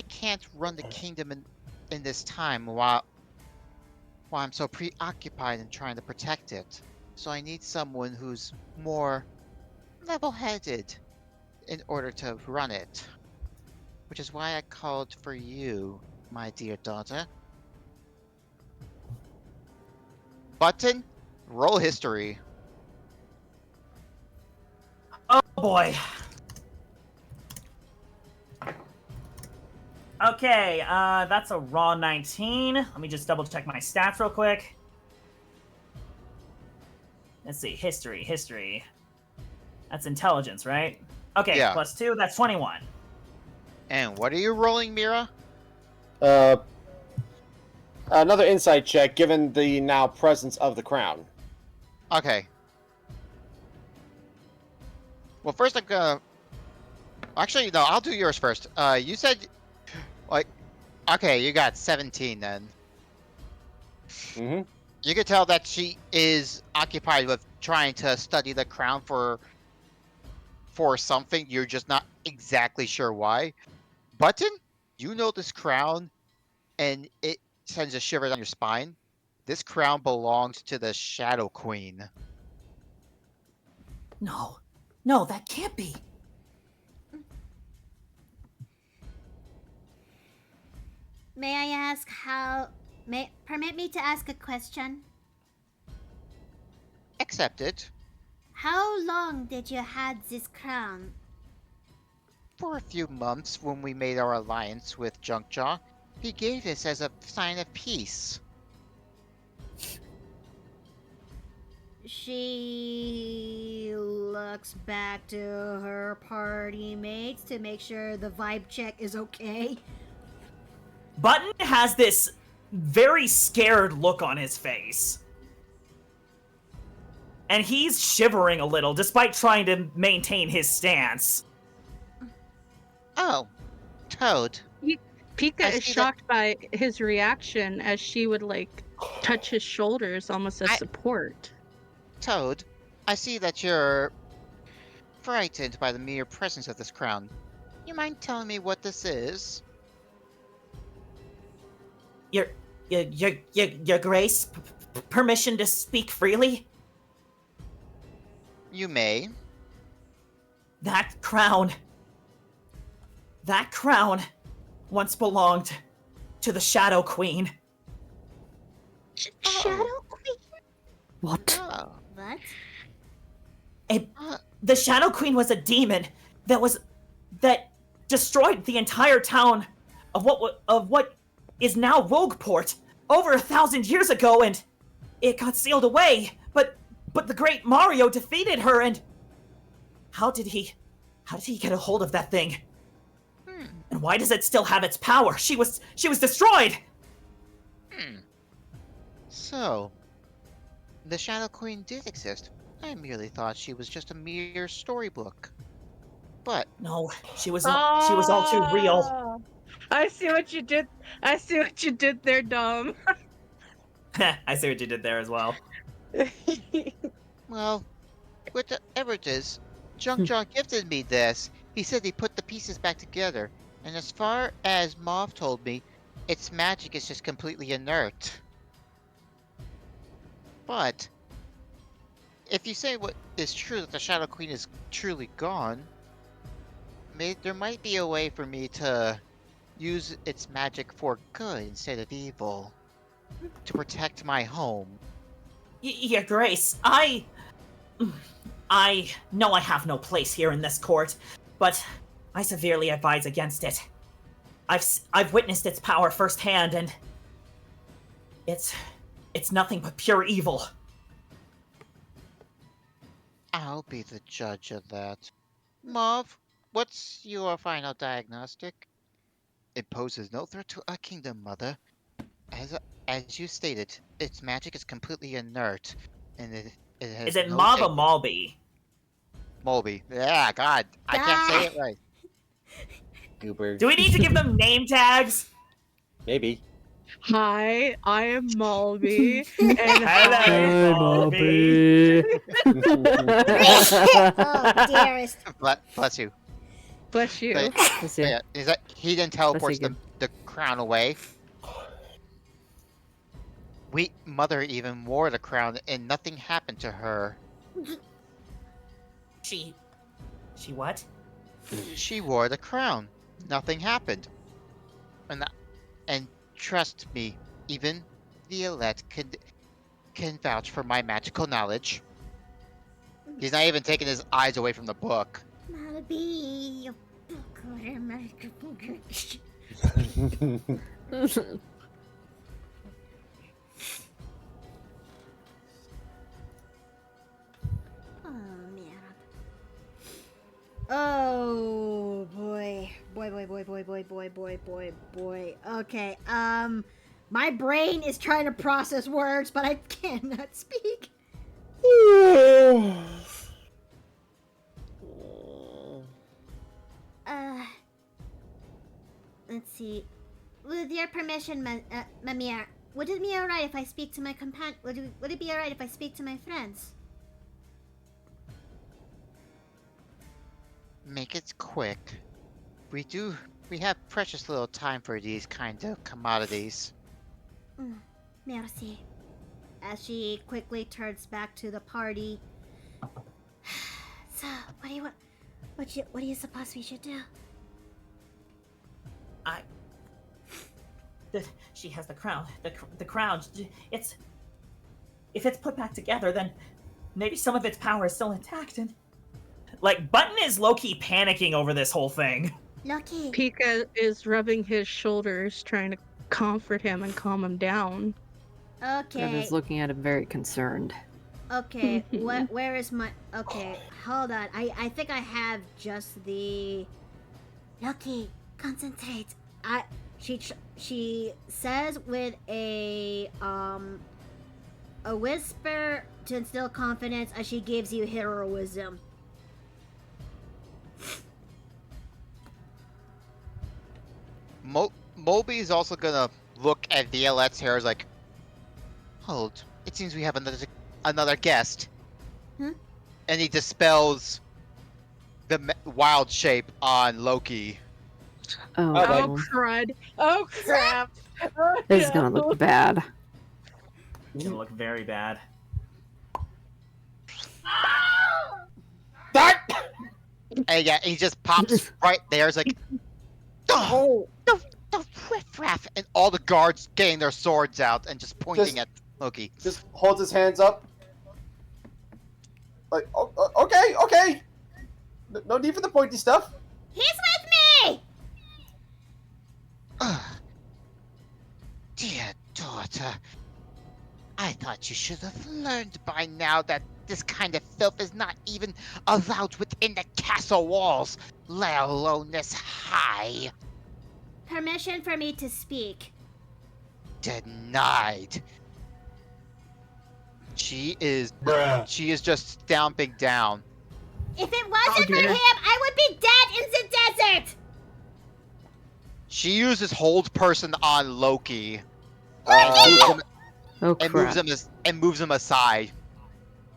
can't run the kingdom in this time while I'm so preoccupied in trying to protect it. So I need someone who's more level-headed in order to run it. Which is why I called for you, my dear daughter. Button, roll history. Oh boy. Okay, that's a raw 19. Let me just double check my stats real quick. Let's see, history. That's intelligence, right? Okay, Yeah. plus 2, that's 21. And what are you rolling, Mira? Another insight check, given the now presence of the crown. Okay. Well, first I'm gonna... Actually, no, I'll do yours first. You said... Okay, you got 17 then. Mm-hmm. You can tell that she is occupied with trying to study the crown for something. You're just not exactly sure why. Button, you know this crown, and it sends a shiver down your spine. This crown belongs to the Shadow Queen. No, that can't be. May I ask permit me to ask a question? Accepted. How long did you had this crown? For a few months when we made our alliance with Junkjaw, he gave this as a sign of peace. She looks back to her party mates to make sure the vibe check is okay. Button has this very scared look on his face. And he's shivering a little, despite trying to maintain his stance. Oh, Toad. Pika I is see that- shocked by his reaction as she would, like, touch his shoulders almost as support. Toad, I see that you're frightened by the mere presence of this crown. You mind telling me what this is? Your Grace, permission to speak freely? You may. That crown once belonged to the Shadow Queen. Shadow Queen? What? Oh. What? The Shadow Queen was a demon that destroyed the entire town of what is now Rogueport over 1,000 years ago, and it got sealed away. But the great Mario defeated her, and how did he get a hold of that thing? And why does it still have its power? She was destroyed. So, the Shadow Queen did exist. I merely thought she was just a mere storybook. But No, she was all too real. Oh, I see what you did. I see what you did there, Dom. I see what you did there as well. well, whatever it is, Junkjaw gifted me this. He said he put the pieces back together, and as far as Mauve told me, its magic is just completely inert. But if you say what is true, that the Shadow Queen is truly gone, there might be a way for me to use its magic for good instead of evil, to protect my home. Your Grace, I know I have no place here in this court, but I severely advise against it. I've witnessed its power firsthand, and it's nothing but pure evil. I'll be the judge of that. Mauve, what's your final diagnostic? It poses no threat to our kingdom, Mother. As you stated, its magic is completely inert, and it has Is it no Mauve or safety- Malby? Mulby. Yeah, God, I can't say it right. Goober. Do we need to give them name tags? Maybe. Hi, I am Malby, and Hello, Hi, Oh, dearest. Bless you. bless you. But- Let's see. yeah, is that he then teleports again. the crown away? Mother even wore the crown, and nothing happened to her. She what? She wore the crown. Nothing happened. And trust me, even Violette can vouch for my magical knowledge. He's not even taking his eyes away from the book. Malby. Oh, man. Oh, boy. Boy. Okay, my brain is trying to process words, but I cannot speak. Let's see. With your permission, Mimir, would it be alright if I speak to my would it be alright if I speak to my friends? Make it quick. We have precious little time for these kind of commodities. Merci. As she quickly turns back to the party. So, what do you want? What do you suppose we should do? She has the crown. The crown. If it's put back together, then maybe some of its power is still intact. And like, Button is low-key panicking over this whole thing. Lucky. Pika is rubbing his shoulders, trying to comfort him and calm him down. And Okay. is looking at him very concerned. Okay. Where is my? Okay. Hold on. I think I have just the. Lucky. Concentrate. She says with a whisper to instill confidence as she gives you heroism. Moby is also gonna look at Violette's hair as like, hold, it seems we have another guest. Hmm? And he dispels the wild shape on Loki. Oh, Oh, Oh, no. crud. Oh, crap. Oh, This is no. gonna look bad. It's gonna look very bad. That! And yeah, he just pops right there. It's like, Oh, the riffraff! And all the guards getting their swords out and just pointing Just- at Loki. just holds his hands up. Like, okay. No need for the pointy stuff. He's with me! Ugh. Dear daughter, I thought you should have learned by now that this kind of filth is not even allowed within the castle walls, let alone this high. Permission for me to speak. Denied. She is just stomping down. If it wasn't for dear. him, I would be dead in the desert! She uses hold person on Loki Oh, and crap. moves him aside.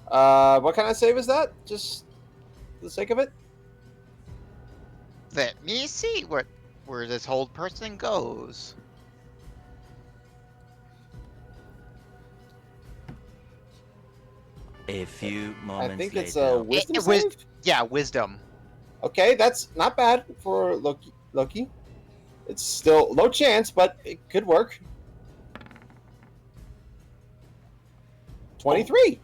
What kind of save is that? Just for the sake of it? Let me see where this hold person goes. A few I moments think it's later. a wisdom Wis- save. Yeah, wisdom. Okay, that's not bad for Loki. It's still low chance, but it could work. 23.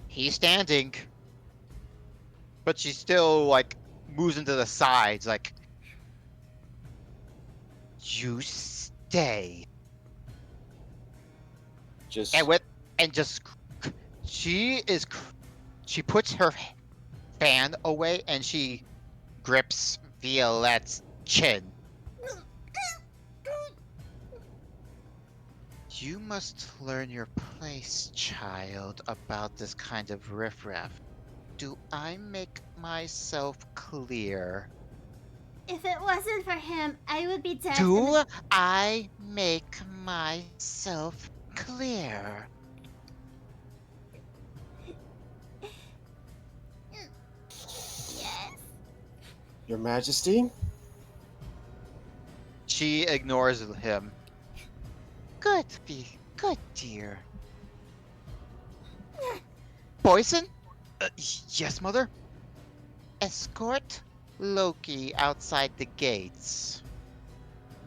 He's standing, but she still like moves into the sides. Like, you stay. Just She puts her fan away and she grips Violette's chin. You must learn your place, child, about this kind of riffraff. Do I make myself clear? If it wasn't for him, I would be dead. Do I make myself clear? Yes. Your Majesty. She ignores him. Good, good, dear. Poison? Yes, mother? Escort Loki outside the gates.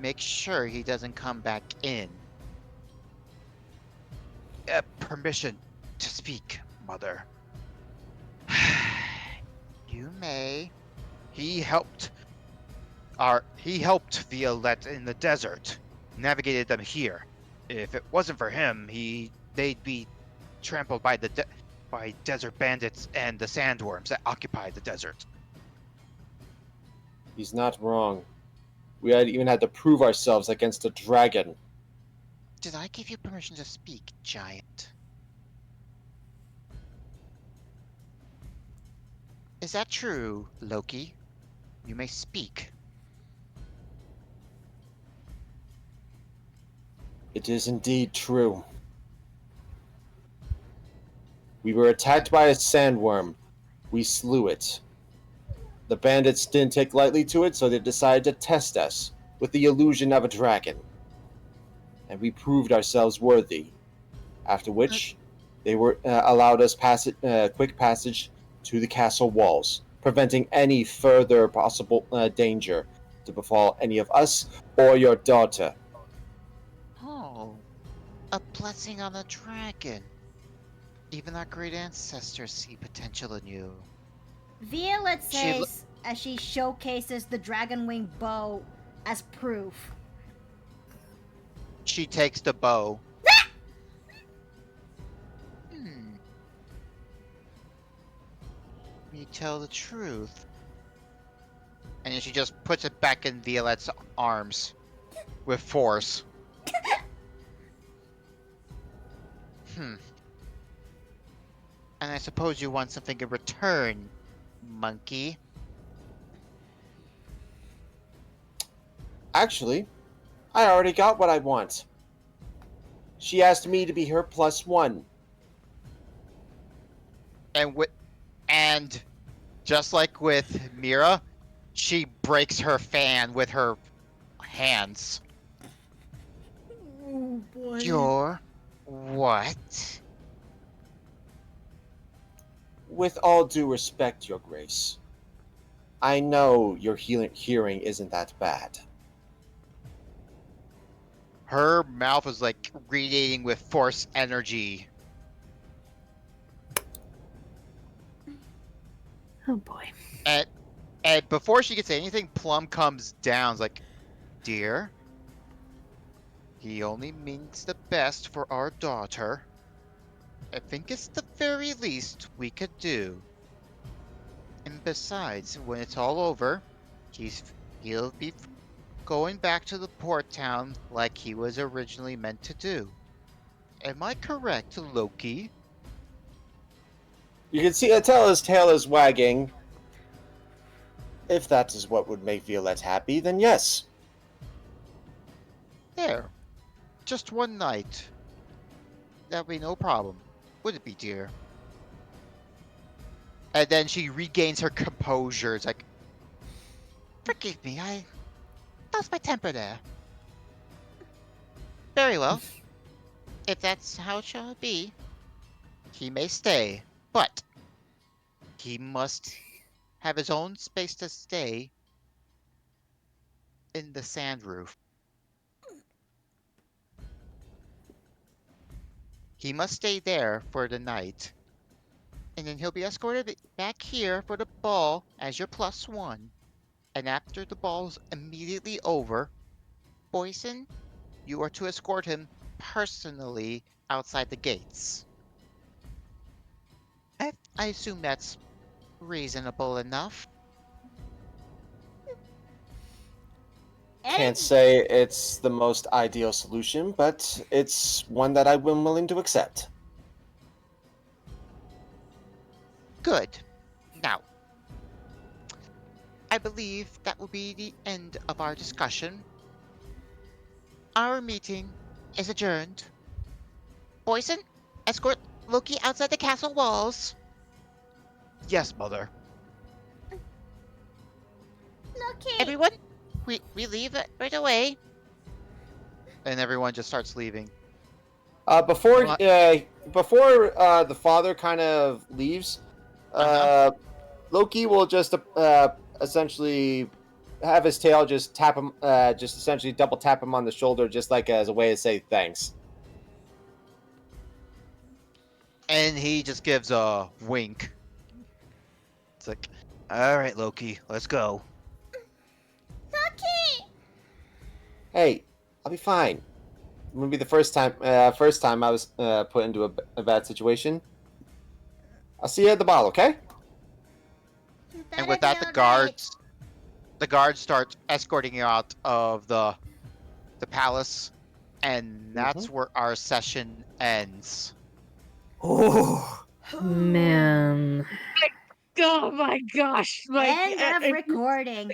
Make sure he doesn't come back in. Permission to speak, mother. You may. He helped Violette in the desert, navigated them here. If it wasn't for him, they'd be trampled by by desert bandits and the sandworms that occupy the desert. He's not wrong. We even had to prove ourselves against a dragon. Did I give you permission to speak, giant? Is that true, Loki? You may speak. It is indeed true. We were attacked by a sandworm. We slew it. The bandits didn't take lightly to it, so they decided to test us with the illusion of a dragon. And we proved ourselves worthy. After which, they allowed us quick passage to the castle walls, preventing any further possible danger to befall any of us or your daughter. Oh, a blessing on a dragon. Even our great ancestors see potential in you. Violet She says as she showcases the dragon wing bow as proof. She takes the bow. You tell the truth. And And then she just puts it back in Violette's arms with force. And I suppose you want something in return, monkey. Actually, I already got what I want. She asked me to be her +1. And just like with Mira, she breaks her fan with her hands. Oh boy. Your what? With all due respect, Your Grace, I know your hearing isn't that bad. Her mouth is like radiating with force energy. Oh boy. And before she can say anything, Plum comes down. Is like, dear, he only means the best for our daughter. I think it's the very least we could do. And besides, when it's all over, he'll be going back to the port town like he was originally meant to do. Am I correct, Loki? You can tell his tail is wagging. If that is what would make Violette happy, then yes. There. Just one night. That'll be no problem. Would it be, dear? And then she regains her composure. It's like, forgive me, I lost my temper there. Very well. If that's how it shall be, he may stay, but he must have his own space to stay in the sand roof. He must stay there for the night, and then he'll be escorted back here for the ball as your +1. And after the ball's immediately over, Boyson, you are to escort him personally outside the gates. I assume that's reasonable enough. Can't say it's the most ideal solution, but it's one that I'm willing to accept. Good. Now, I believe that will be the end of our discussion. Our meeting is adjourned. Boyson, escort Loki outside the castle walls. Yes, Mother. Loki. Everyone, we leave right away. And everyone just starts leaving. Before What? the father kind of leaves, Loki will just essentially have his tail just tap him, just essentially double tap him on the shoulder, just like as a way to say thanks. And he just gives a wink. It's like, all right, Loki, let's go. Loki. Hey, I'll be fine. It won't be the first time I was put into a bad situation. I'll see you at the ball, okay? And with that, the guards start escorting you out of the palace, and that's where our session ends. Oh, Man. Oh my gosh! End of recording.